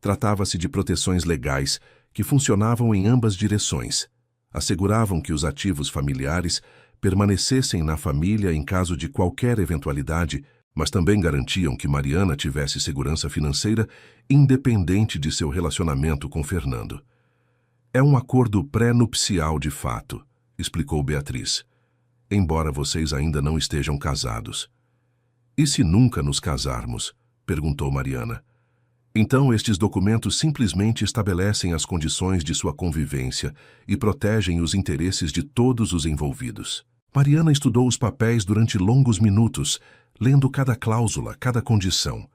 Tratava-se de proteções legais que funcionavam em ambas direções. Asseguravam que os ativos familiares permanecessem na família em caso de qualquer eventualidade, mas também garantiam que Mariana tivesse segurança financeira independente de seu relacionamento com Fernando. É um acordo pré-nupcial de fato, explicou Beatriz, embora vocês ainda não estejam casados. E se nunca nos casarmos? Perguntou Mariana. Então estes documentos simplesmente estabelecem as condições de sua convivência e protegem os interesses de todos os envolvidos. Mariana estudou os papéis durante longos minutos, lendo cada cláusula, cada condição.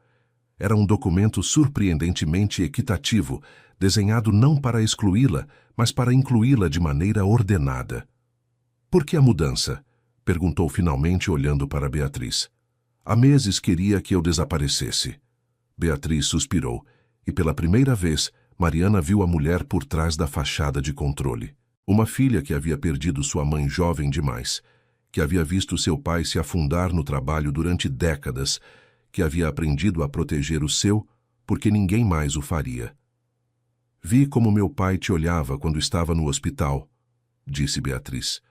Era um documento surpreendentemente equitativo, desenhado não para excluí-la, mas para incluí-la de maneira ordenada. Por que a mudança? Perguntou finalmente olhando para Beatriz. Há meses queria que eu desaparecesse. Beatriz suspirou, e pela primeira vez, Mariana viu a mulher por trás da fachada de controle. Uma filha que havia perdido sua mãe jovem demais, que havia visto seu pai se afundar no trabalho durante décadas, que havia aprendido a proteger o seu, porque ninguém mais o faria. Vi como meu pai te olhava quando estava no hospital, disse Beatriz.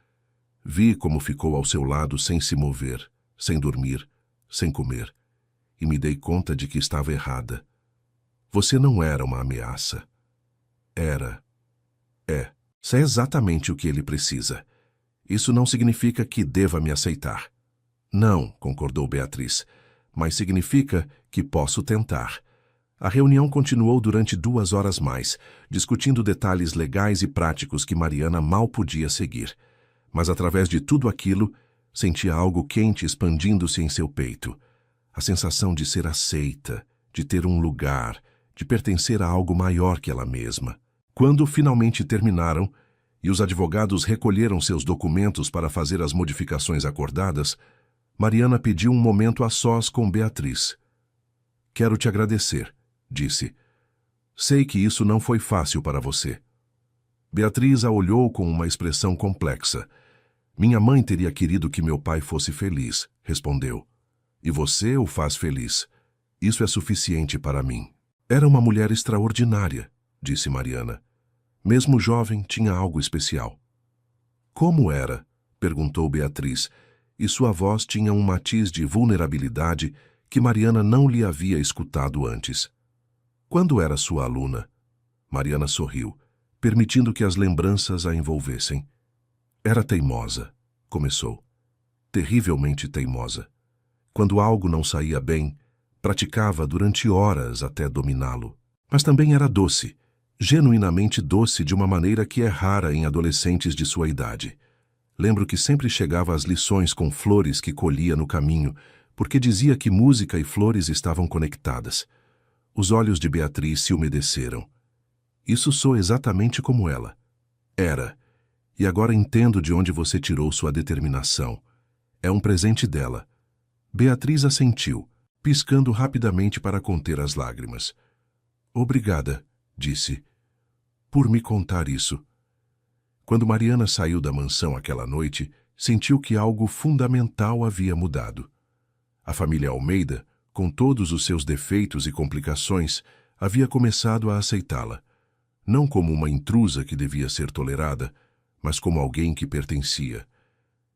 Vi como ficou ao seu lado sem se mover, sem dormir, sem comer, e me dei conta de que estava errada. Você não era uma ameaça. Era. É. Isso é exatamente o que ele precisa. Isso não significa que deva me aceitar. Não, concordou Beatriz, mas significa que posso tentar. A reunião continuou durante 2 horas mais, discutindo detalhes legais e práticos que Mariana mal podia seguir. Mas através de tudo aquilo, sentia algo quente expandindo-se em seu peito. A sensação de ser aceita, de ter um lugar, de pertencer a algo maior que ela mesma. Quando finalmente terminaram, e os advogados recolheram seus documentos para fazer as modificações acordadas, Mariana pediu um momento a sós com Beatriz. Quero te agradecer, disse. Sei que isso não foi fácil para você. Beatriz a olhou com uma expressão complexa. Minha mãe teria querido que meu pai fosse feliz, respondeu. E você o faz feliz. Isso é suficiente para mim. Era uma mulher extraordinária, disse Mariana. Mesmo jovem, tinha algo especial. Como era? Perguntou Beatriz, e sua voz tinha um matiz de vulnerabilidade que Mariana não lhe havia escutado antes. Quando era sua aluna? Mariana sorriu, permitindo que as lembranças a envolvessem. Era teimosa, começou. Terrivelmente teimosa. Quando algo não saía bem, praticava durante horas até dominá-lo. Mas também era doce, genuinamente doce de uma maneira que é rara em adolescentes de sua idade. Lembro que sempre chegava às lições com flores que colhia no caminho, porque dizia que música e flores estavam conectadas. Os olhos de Beatriz se umedeceram. Isso sou exatamente como ela. Era. E agora entendo de onde você tirou sua determinação. É um presente dela. Beatriz assentiu, piscando rapidamente para conter as lágrimas. Obrigada, disse, por me contar isso. Quando Mariana saiu da mansão aquela noite, sentiu que algo fundamental havia mudado. A família Almeida, com todos os seus defeitos e complicações, havia começado a aceitá-la, não como uma intrusa que devia ser tolerada, mas como alguém que pertencia.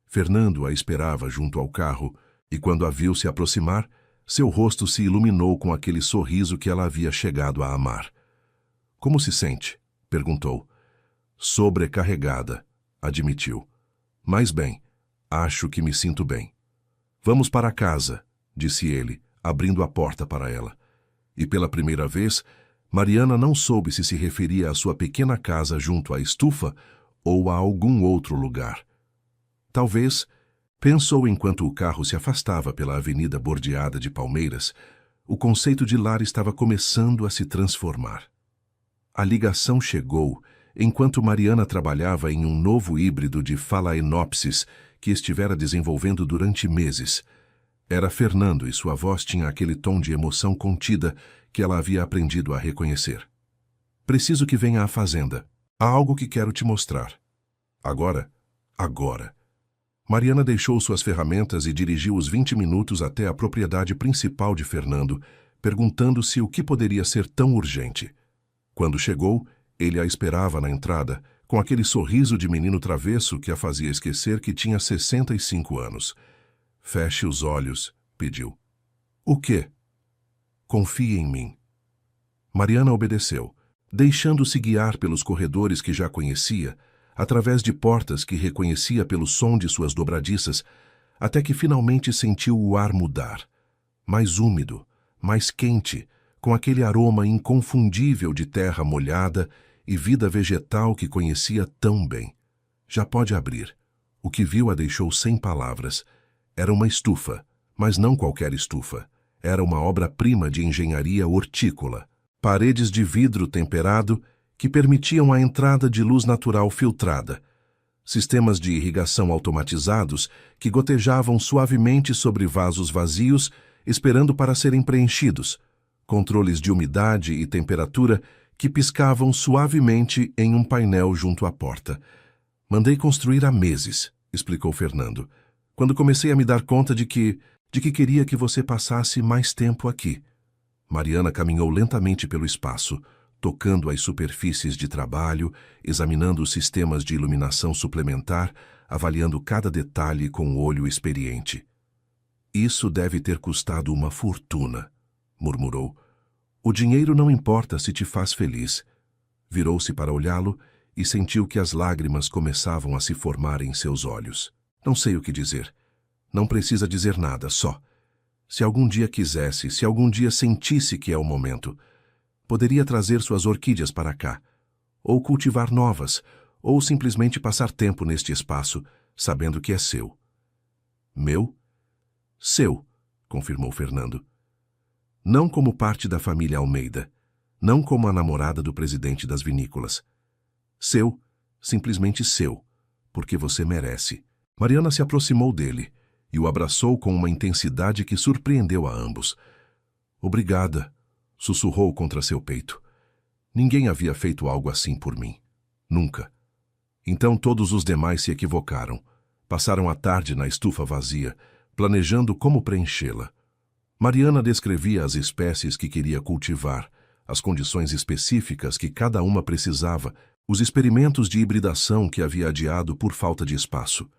Fernando a esperava junto ao carro, e quando a viu se aproximar, seu rosto se iluminou com aquele sorriso que ela havia chegado a amar. — Como se sente? Perguntou. — Sobrecarregada, admitiu. — Mas bem, acho que me sinto bem. — Vamos para casa, disse ele, abrindo a porta para ela. E pela primeira vez, Mariana não soube se referia à sua pequena casa junto à estufa ou a algum outro lugar. Talvez, pensou enquanto o carro se afastava pela avenida bordeada de palmeiras, o conceito de lar estava começando a se transformar. A ligação chegou enquanto Mariana trabalhava em um novo híbrido de Phalaenopsis que estivera desenvolvendo durante meses. Era Fernando e sua voz tinha aquele tom de emoção contida que ela havia aprendido a reconhecer. — Preciso que venha à fazenda. Há algo que quero te mostrar. — Agora? — Agora. Mariana deixou suas ferramentas e dirigiu os 20 minutos até a propriedade principal de Fernando, perguntando-se o que poderia ser tão urgente. Quando chegou, ele a esperava na entrada, com aquele sorriso de menino travesso que a fazia esquecer que tinha 65 anos. — Feche os olhos, pediu. — O quê? — Confie em mim. Mariana obedeceu, deixando-se guiar pelos corredores que já conhecia, através de portas que reconhecia pelo som de suas dobradiças, até que finalmente sentiu o ar mudar. Mais úmido, mais quente, com aquele aroma inconfundível de terra molhada e vida vegetal que conhecia tão bem. Já pode abrir. O que viu a deixou sem palavras. Era uma estufa, mas não qualquer estufa. Era uma obra-prima de engenharia hortícola. Paredes de vidro temperado que permitiam a entrada de luz natural filtrada. Sistemas de irrigação automatizados que gotejavam suavemente sobre vasos vazios, esperando para serem preenchidos. Controles de umidade e temperatura que piscavam suavemente em um painel junto à porta. — Mandei construir há meses, explicou Fernando, quando comecei a me dar conta de que queria que você passasse mais tempo aqui. Mariana caminhou lentamente pelo espaço, tocando as superfícies de trabalho, examinando os sistemas de iluminação suplementar, avaliando cada detalhe com o olho experiente. — Isso deve ter custado uma fortuna, murmurou. — O dinheiro não importa se te faz feliz. Virou-se para olhá-lo e sentiu que as lágrimas começavam a se formar em seus olhos. — Não sei o que dizer. Não precisa dizer nada, só. Se algum dia quisesse, se algum dia sentisse que é o momento, poderia trazer suas orquídeas para cá, ou cultivar novas, ou simplesmente passar tempo neste espaço, sabendo que é seu. — Meu? — Seu, confirmou Fernando. Não como parte da família Almeida, não como a namorada do presidente das vinícolas. Seu, simplesmente seu, porque você merece. Mariana se aproximou dele e o abraçou com uma intensidade que surpreendeu a ambos. — Obrigada, sussurrou contra seu peito. Ninguém havia feito algo assim por mim. Nunca. Então todos os demais se equivocaram. Passaram a tarde na estufa vazia, planejando como preenchê-la. Mariana descrevia as espécies que queria cultivar, as condições específicas que cada uma precisava, os experimentos de hibridação que havia adiado por falta de espaço.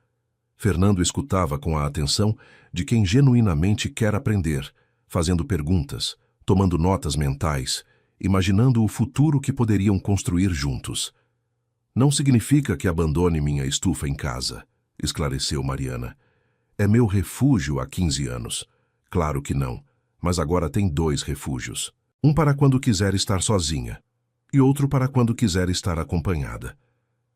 Fernando escutava com a atenção de quem genuinamente quer aprender, fazendo perguntas, tomando notas mentais, imaginando o futuro que poderiam construir juntos. — Não significa que abandone minha estufa em casa, esclareceu Mariana. É meu refúgio há 15 anos. Claro que não, mas agora tem 2 refúgios. Um para quando quiser estar sozinha. e outro para quando quiser estar acompanhada.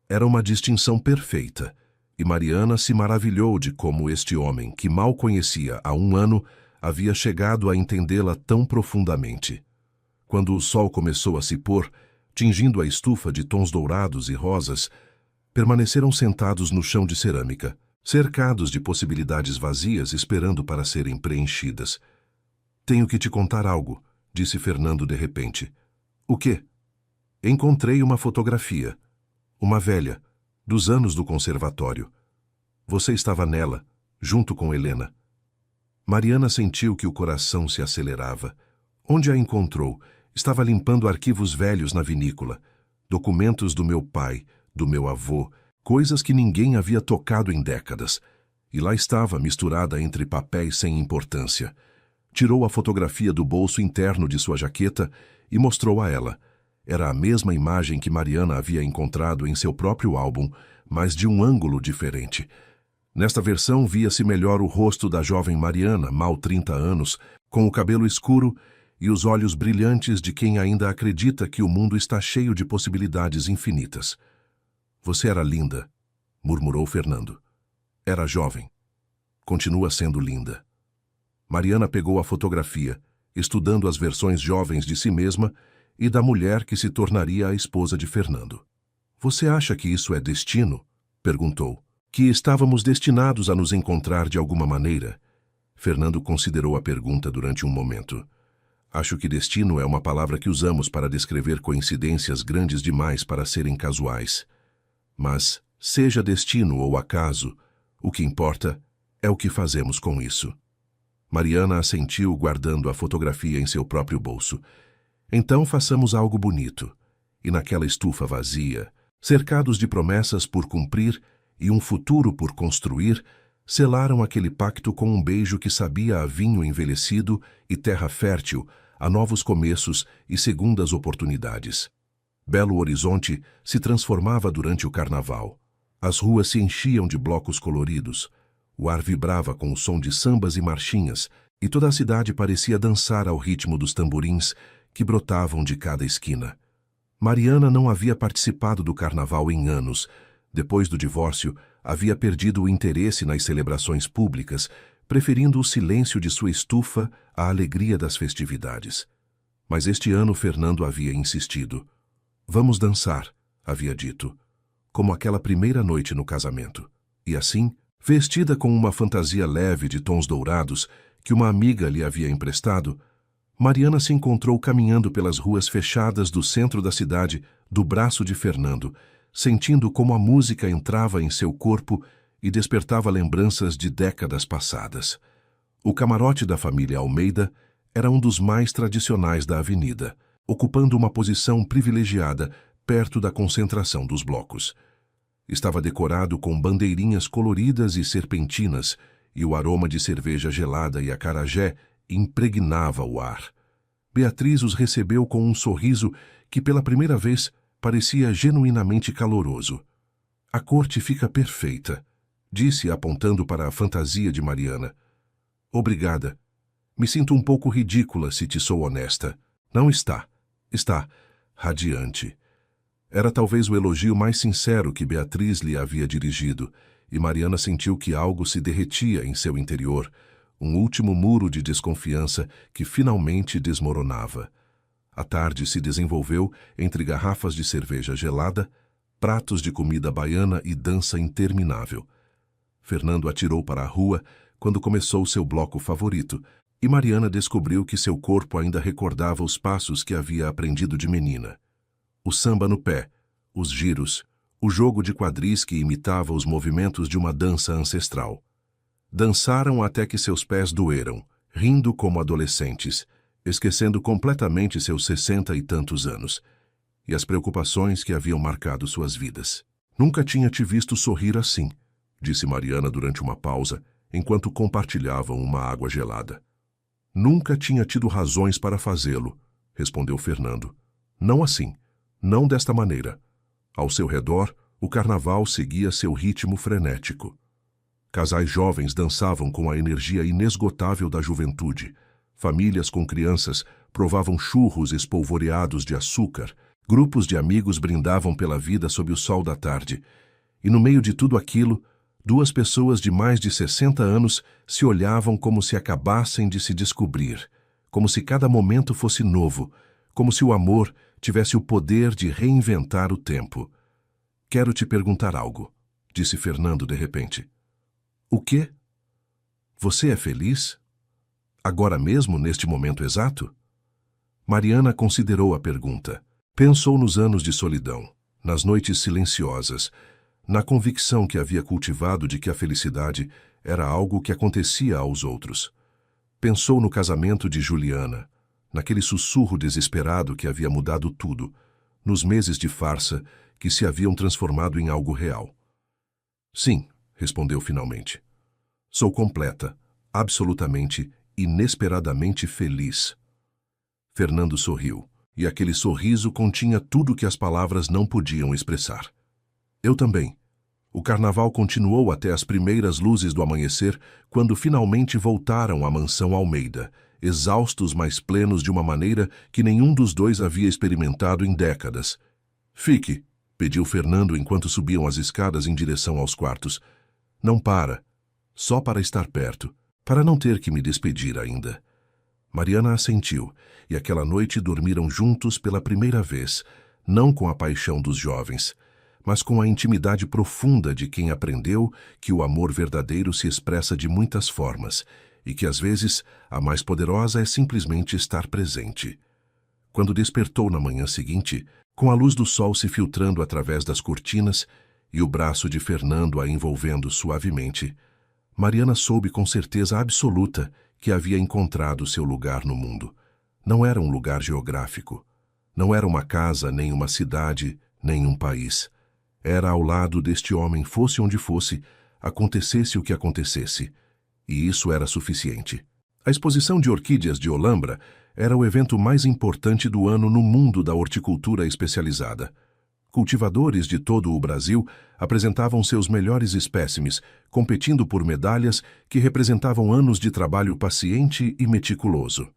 Era uma distinção perfeita, e Mariana se maravilhou de como este homem, que mal conhecia há 1 ano, havia chegado a entendê-la tão profundamente. Quando o sol começou a se pôr, tingindo a estufa de tons dourados e rosas, permaneceram sentados no chão de cerâmica, cercados de possibilidades vazias esperando para serem preenchidas. "Tenho que te contar algo", disse Fernando de repente. "O quê?" "Encontrei uma fotografia. Uma velha, dos anos do conservatório. Você estava nela, junto com Helena." Mariana sentiu que o coração se acelerava. Onde a encontrou? Estava limpando arquivos velhos na vinícola. Documentos do meu pai, do meu avô, coisas que ninguém havia tocado em décadas. E lá estava, misturada entre papéis sem importância. Tirou a fotografia do bolso interno de sua jaqueta e mostrou a ela. Era a mesma imagem que Mariana havia encontrado em seu próprio álbum, mas de um ângulo diferente. Nesta versão via-se melhor o rosto da jovem Mariana, mal 30 anos, com o cabelo escuro e os olhos brilhantes de quem ainda acredita que o mundo está cheio de possibilidades infinitas. "Você era linda", murmurou Fernando. "Era jovem. Continua sendo linda." Mariana pegou a fotografia, estudando as versões jovens de si mesma e da mulher que se tornaria a esposa de Fernando. "Você acha que isso é destino?" perguntou. "Que estávamos destinados a nos encontrar de alguma maneira?" Fernando considerou a pergunta durante um momento. "Acho que destino é uma palavra que usamos para descrever coincidências grandes demais para serem casuais. Mas, seja destino ou acaso, o que importa é o que fazemos com isso." Mariana assentiu, guardando a fotografia em seu próprio bolso. "Então façamos algo bonito." E naquela estufa vazia, cercados de promessas por cumprir e um futuro por construir, selaram aquele pacto com um beijo que sabia a vinho envelhecido e terra fértil, a novos começos e segundas oportunidades. Belo Horizonte se transformava durante o carnaval. As ruas se enchiam de blocos coloridos. O ar vibrava com o som de sambas e marchinhas, e toda a cidade parecia dançar ao ritmo dos tamborins que brotavam de cada esquina. Mariana não havia participado do carnaval em anos. Depois do divórcio, havia perdido o interesse nas celebrações públicas, preferindo o silêncio de sua estufa à alegria das festividades. Mas este ano Fernando havia insistido. "Vamos dançar", havia dito, como aquela primeira noite no casamento. E assim, vestida com uma fantasia leve de tons dourados que uma amiga lhe havia emprestado, Mariana se encontrou caminhando pelas ruas fechadas do centro da cidade, do braço de Fernando, sentindo como a música entrava em seu corpo e despertava lembranças de décadas passadas. O camarote da família Almeida era um dos mais tradicionais da avenida, ocupando uma posição privilegiada perto da concentração dos blocos. Estava decorado com bandeirinhas coloridas e serpentinas, e o aroma de cerveja gelada e acarajé impregnava o ar. Beatriz os recebeu com um sorriso que, pela primeira vez, parecia genuinamente caloroso. "A corte fica perfeita", disse, apontando para a fantasia de Mariana. "Obrigada. Me sinto um pouco ridícula, se te sou honesta." "Não está. Está radiante." Era talvez o elogio mais sincero que Beatriz lhe havia dirigido, e Mariana sentiu que algo se derretia em seu interior, um último muro de desconfiança que finalmente desmoronava. A tarde se desenvolveu entre garrafas de cerveja gelada, pratos de comida baiana e dança interminável. Fernando atirou para a rua quando começou seu bloco favorito, e Mariana descobriu que seu corpo ainda recordava os passos que havia aprendido de menina. O samba no pé, os giros, o jogo de quadris que imitava os movimentos de uma dança ancestral. Dançaram até que seus pés doeram, rindo como adolescentes, esquecendo completamente seus 60 e tantos anos, e as preocupações que haviam marcado suas vidas. "Nunca tinha te visto sorrir assim", disse Mariana durante uma pausa, enquanto compartilhavam uma água gelada. "Nunca tinha tido razões para fazê-lo", respondeu Fernando. "Não assim. Não desta maneira." Ao seu redor, o carnaval seguia seu ritmo frenético. Casais jovens dançavam com a energia inesgotável da juventude. Famílias com crianças provavam churros espolvoreados de açúcar, Grupos de amigos brindavam pela vida sob o sol da tarde. E no meio de tudo aquilo, duas pessoas de mais de 60 anos se olhavam como se acabassem de se descobrir, como se cada momento fosse novo, como se o amor tivesse o poder de reinventar o tempo. Quero te perguntar algo, disse Fernando de repente. O quê? Você é feliz? Agora mesmo, neste momento exato? Mariana considerou a pergunta. Pensou nos anos de solidão, nas noites silenciosas, na convicção que havia cultivado de que a felicidade era algo que acontecia aos outros. Pensou no casamento de Juliana, naquele sussurro desesperado que havia mudado tudo, nos meses de farsa que se haviam transformado em algo real. Sim, respondeu finalmente. Sou completa, absolutamente, inesperadamente feliz. Fernando sorriu, e aquele sorriso continha tudo que as palavras não podiam expressar. Eu também. O carnaval continuou até as primeiras luzes do amanhecer, quando finalmente voltaram à mansão Almeida, exaustos, mas plenos de uma maneira que nenhum dos dois havia experimentado em décadas. Fique, pediu Fernando enquanto subiam as escadas em direção aos quartos. Não para. Só para estar perto, para não ter que me despedir ainda. Mariana assentiu, e aquela noite dormiram juntos pela primeira vez, não com a paixão dos jovens, mas com a intimidade profunda de quem aprendeu que o amor verdadeiro se expressa de muitas formas e que, às vezes, a mais poderosa é simplesmente estar presente. Quando despertou na manhã seguinte, com a luz do sol se filtrando através das cortinas e o braço de Fernando a envolvendo suavemente, Mariana soube com certeza absoluta que havia encontrado seu lugar no mundo. Não era um lugar geográfico. Não era uma casa, nem uma cidade, nem um país. Era ao lado deste homem, fosse onde fosse, acontecesse o que acontecesse. E isso era suficiente. A exposição de orquídeas de Olambra era o evento mais importante do ano no mundo da horticultura especializada. Cultivadores de todo o Brasil apresentavam seus melhores espécimes, competindo por medalhas que representavam anos de trabalho paciente e meticuloso.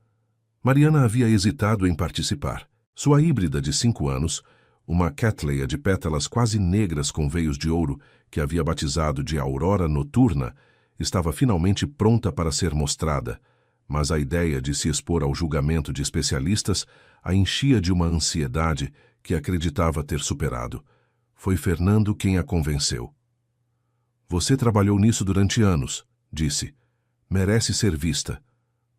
Mariana havia hesitado em participar. Sua híbrida de 5 anos, uma Cattleya de pétalas quase negras com veios de ouro, que havia batizado de Aurora Noturna, estava finalmente pronta para ser mostrada, mas a ideia de se expor ao julgamento de especialistas a enchia de uma ansiedade que acreditava ter superado. Foi Fernando quem a convenceu. Você trabalhou nisso durante anos, disse. Merece ser vista.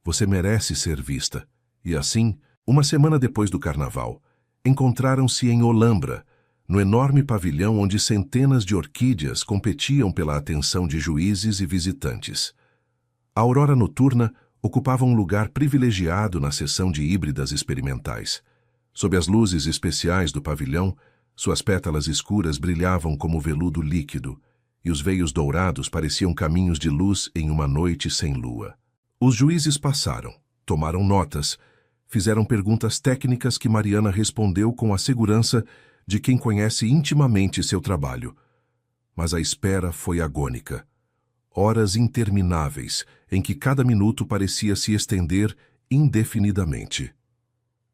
Você merece ser vista. E assim, uma semana depois do carnaval, encontraram-se em Olambra, no enorme pavilhão onde centenas de orquídeas competiam pela atenção de juízes e visitantes. A Aurora Noturna ocupava um lugar privilegiado na seção de híbridas experimentais. Sob as luzes especiais do pavilhão, suas pétalas escuras brilhavam como veludo líquido, e os veios dourados pareciam caminhos de luz em uma noite sem lua. Os juízes passaram, tomaram notas, fizeram perguntas técnicas que Mariana respondeu com a segurança de quem conhece intimamente seu trabalho. Mas a espera foi agônica. Horas intermináveis, em que cada minuto parecia se estender indefinidamente.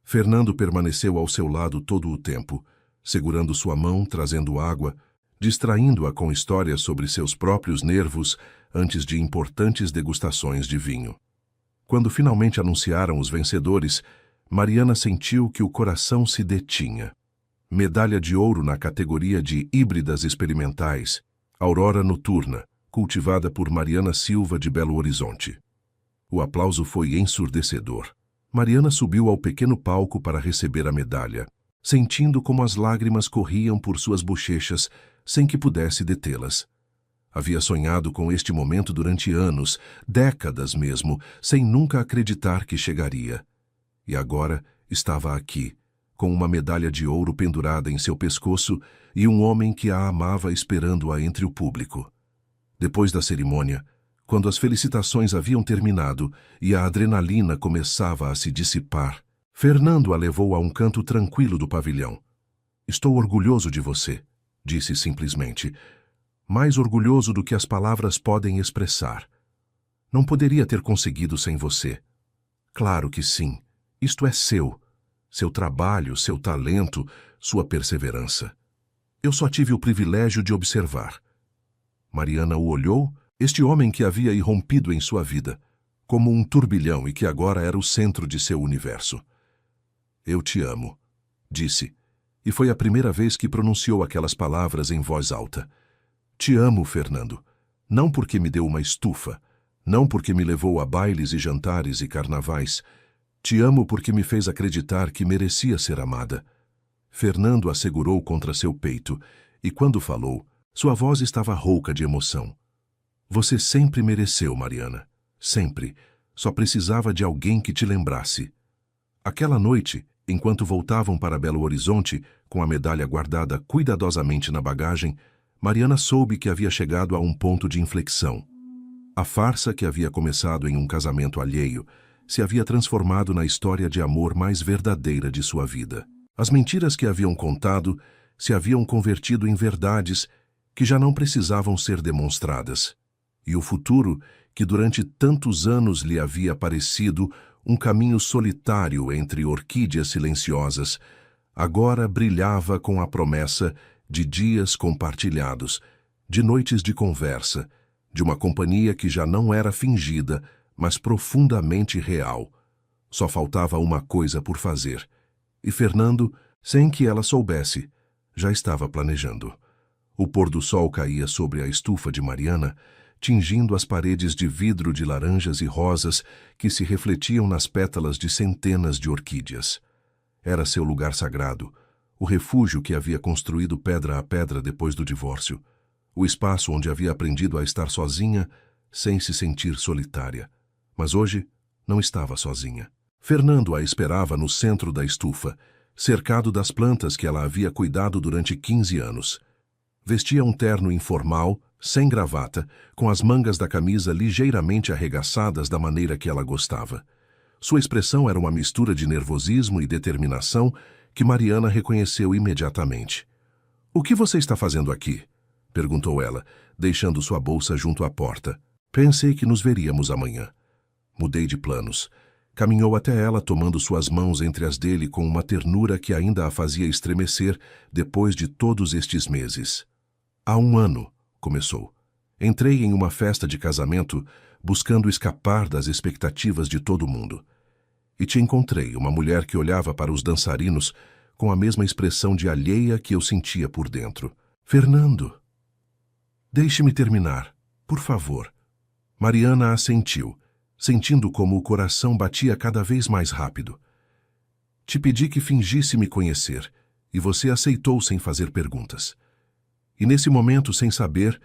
Fernando permaneceu ao seu lado todo o tempo, segurando sua mão, trazendo água, distraindo-a com histórias sobre seus próprios nervos antes de importantes degustações de vinho. Quando finalmente anunciaram os vencedores, Mariana sentiu que o coração se detinha. Medalha de ouro na categoria de híbridas experimentais, Aurora Noturna, cultivada por Mariana Silva de Belo Horizonte. O aplauso foi ensurdecedor. Mariana subiu ao pequeno palco para receber a medalha, sentindo como as lágrimas corriam por suas bochechas sem que pudesse detê-las. Havia sonhado com este momento durante anos, décadas mesmo, sem nunca acreditar que chegaria. E agora estava aqui, com uma medalha de ouro pendurada em seu pescoço e um homem que a amava esperando-a entre o público. Depois da cerimônia, quando as felicitações haviam terminado e a adrenalina começava a se dissipar, Fernando a levou a um canto tranquilo do pavilhão. Estou orgulhoso de você, disse simplesmente, mais orgulhoso do que as palavras podem expressar. Não poderia ter conseguido sem você. Claro que sim, isto é seu. seu trabalho, seu talento, sua perseverança. Eu só tive o privilégio de observar. Mariana o olhou, este homem que havia irrompido em sua vida, como um turbilhão e que agora era o centro de seu universo. Eu te amo, disse, e foi a primeira vez que pronunciou aquelas palavras em voz alta. Te amo, Fernando, não porque me deu uma estufa, não porque me levou a bailes e jantares e carnavais. Te amo porque me fez acreditar que merecia ser amada. Fernando a segurou contra seu peito, e quando falou, sua voz estava rouca de emoção. Você sempre mereceu, Mariana. Sempre. Só precisava de alguém que te lembrasse. Aquela noite, enquanto voltavam para Belo Horizonte, com a medalha guardada cuidadosamente na bagagem, Mariana soube que havia chegado a um ponto de inflexão. A farsa que havia começado em um casamento alheio se havia transformado na história de amor mais verdadeira de sua vida. As mentiras que haviam contado se haviam convertido em verdades que já não precisavam ser demonstradas. E o futuro, que durante tantos anos lhe havia parecido um caminho solitário entre orquídeas silenciosas, agora brilhava com a promessa de dias compartilhados, de noites de conversa, de uma companhia que já não era fingida, mas profundamente real. Só faltava uma coisa por fazer. E Fernando, sem que ela soubesse, já estava planejando. O pôr do sol caía sobre a estufa de Mariana, tingindo as paredes de vidro de laranjas e rosas que se refletiam nas pétalas de centenas de orquídeas. Era seu lugar sagrado, o refúgio que havia construído pedra a pedra depois do divórcio, o espaço onde havia aprendido a estar sozinha sem se sentir solitária. Mas hoje não estava sozinha. Fernando a esperava no centro da estufa, cercado das plantas que ela havia cuidado durante 15 anos. Vestia um terno informal, sem gravata, com as mangas da camisa ligeiramente arregaçadas da maneira que ela gostava. Sua expressão era uma mistura de nervosismo e determinação que Mariana reconheceu imediatamente. "O que você está fazendo aqui?" perguntou ela, deixando sua bolsa junto à porta. "Pensei que nos veríamos amanhã." Mudei de planos. Caminhou até ela, tomando suas mãos entre as dele com uma ternura que ainda a fazia estremecer depois de todos estes meses. "Há um ano", começou. "Entrei em uma festa de casamento buscando escapar das expectativas de todo mundo. E te encontrei, uma mulher que olhava para os dançarinos com a mesma expressão de alheia que eu sentia por dentro. Fernando, deixe-me terminar, por favor." Mariana assentiu, sentindo como o coração batia cada vez mais rápido. "Te pedi que fingisse me conhecer, e você aceitou sem fazer perguntas. E nesse momento, sem saber,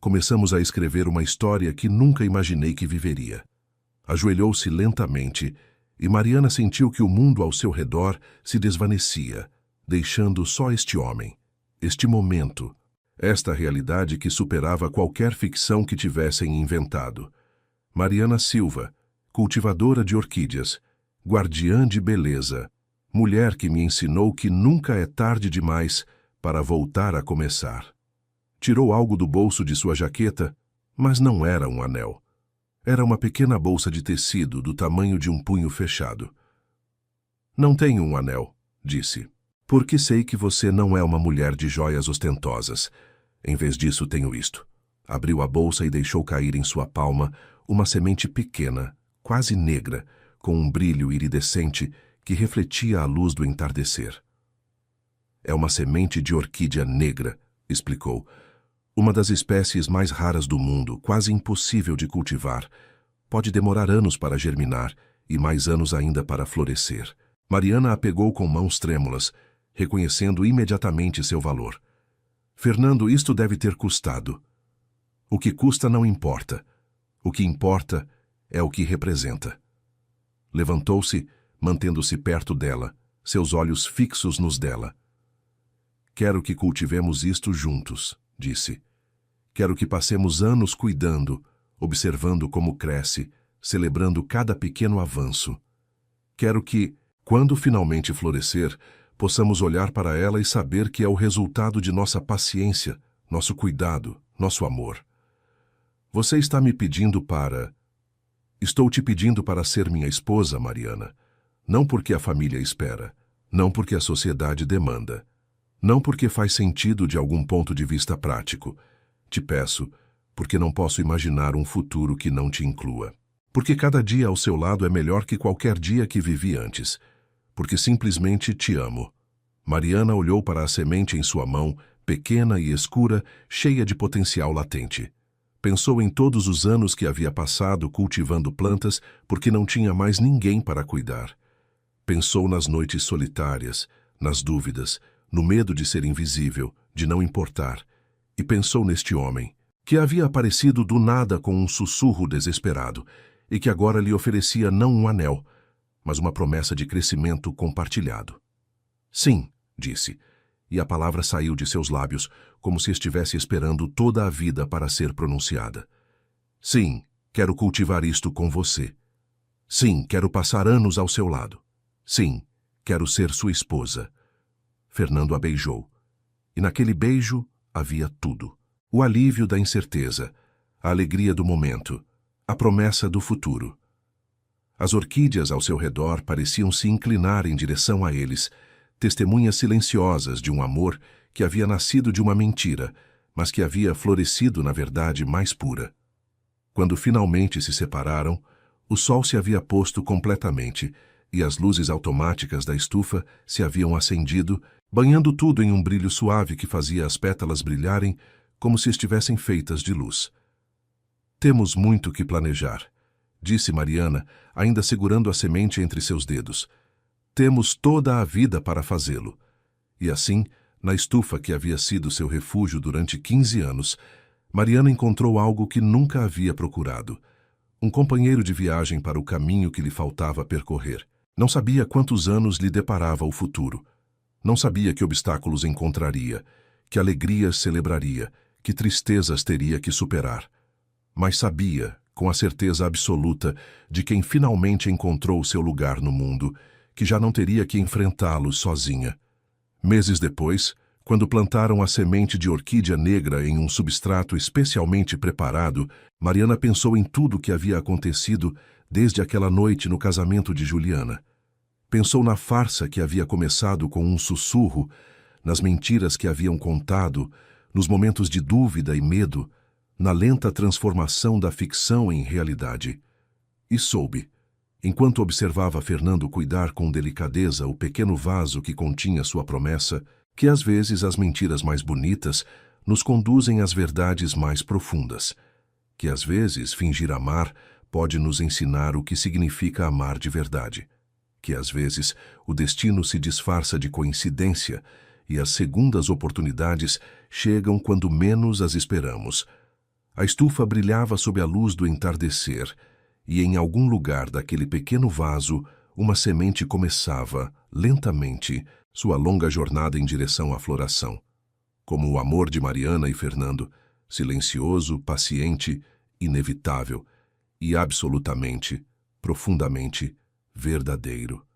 começamos a escrever uma história que nunca imaginei que viveria." Ajoelhou-se lentamente, e Mariana sentiu que o mundo ao seu redor se desvanecia, deixando só este homem, este momento, esta realidade que superava qualquer ficção que tivessem inventado. Mariana Silva, cultivadora de orquídeas, guardiã de beleza, mulher que me ensinou que nunca é tarde demais para voltar a começar. Tirou algo do bolso de sua jaqueta, mas não era um anel. Era uma pequena bolsa de tecido do tamanho de um punho fechado. "Não tenho um anel", disse, "porque sei que você não é uma mulher de joias ostentosas. Em vez disso, tenho isto." Abriu a bolsa e deixou cair em sua palma uma semente pequena, quase negra, com um brilho iridescente que refletia a luz do entardecer. "É uma semente de orquídea negra", explicou. "Uma das espécies mais raras do mundo, quase impossível de cultivar. Pode demorar anos para germinar e mais anos ainda para florescer." Mariana a pegou com mãos trêmulas, reconhecendo imediatamente seu valor. "Fernando, isto deve ter custado." "O que custa não importa. O que importa é o que representa." Levantou-se, mantendo-se perto dela, seus olhos fixos nos dela. "Quero que cultivemos isto juntos", disse. "Quero que passemos anos cuidando, observando como cresce, celebrando cada pequeno avanço. Quero que, quando finalmente florescer, possamos olhar para ela e saber que é o resultado de nossa paciência, nosso cuidado, nosso amor. Você está me pedindo para... Estou te pedindo para ser minha esposa, Mariana. Não porque a família espera, Não porque a sociedade demanda. Não porque faz sentido de algum ponto de vista prático. Te peço, porque não posso imaginar um futuro que não te inclua. Porque cada dia ao seu lado é melhor que qualquer dia que vivi antes. Porque simplesmente te amo. Mariana olhou para a semente em sua mão, pequena e escura, cheia de potencial latente. Pensou em todos os anos que havia passado cultivando plantas porque não tinha mais ninguém para cuidar. Pensou nas noites solitárias, nas dúvidas, no medo de ser invisível, de não importar. E pensou neste homem, que havia aparecido do nada com um sussurro desesperado e que agora lhe oferecia não um anel, mas uma promessa de crescimento compartilhado. Sim, disse, e a palavra saiu de seus lábios como se estivesse esperando toda a vida para ser pronunciada. Sim, quero cultivar isto com você. Sim, quero passar anos ao seu lado. Sim, quero ser sua esposa. Fernando a beijou. E naquele beijo havia tudo. O alívio da incerteza, a alegria do momento, a promessa do futuro. As orquídeas ao seu redor pareciam se inclinar em direção a eles, testemunhas silenciosas de um amor que havia nascido de uma mentira, mas que havia florescido na verdade mais pura. Quando finalmente se separaram, o sol se havia posto completamente e as luzes automáticas da estufa se haviam acendido, banhando tudo em um brilho suave que fazia as pétalas brilharem como se estivessem feitas de luz. Temos muito que planejar, disse Mariana, ainda segurando a semente entre seus dedos. Temos toda a vida para fazê-lo. E assim, na estufa que havia sido seu refúgio durante 15 anos, Mariana encontrou algo que nunca havia procurado. Um companheiro de viagem para o caminho que lhe faltava percorrer. Não sabia quantos anos lhe deparava o futuro. Não sabia que obstáculos encontraria, que alegrias celebraria, que tristezas teria que superar. Mas sabia, com a certeza absoluta de quem finalmente encontrou seu lugar no mundo, que já não teria que enfrentá-lo sozinha. Meses depois, quando plantaram a semente de orquídea negra em um substrato especialmente preparado, Mariana pensou em tudo o que havia acontecido desde aquela noite no casamento de Juliana. Pensou na farsa que havia começado com um sussurro, nas mentiras que haviam contado, nos momentos de dúvida e medo, na lenta transformação da ficção em realidade. E soube, enquanto observava Fernando cuidar com delicadeza o pequeno vaso que continha sua promessa, que às vezes as mentiras mais bonitas nos conduzem às verdades mais profundas, que às vezes fingir amar pode nos ensinar o que significa amar de verdade, que às vezes o destino se disfarça de coincidência e as segundas oportunidades chegam quando menos as esperamos. A estufa brilhava sob a luz do entardecer, e em algum lugar daquele pequeno vaso, uma semente começava, lentamente, sua longa jornada em direção à floração. Como o amor de Mariana e Fernando, silencioso, paciente, inevitável e absolutamente, profundamente verdadeiro.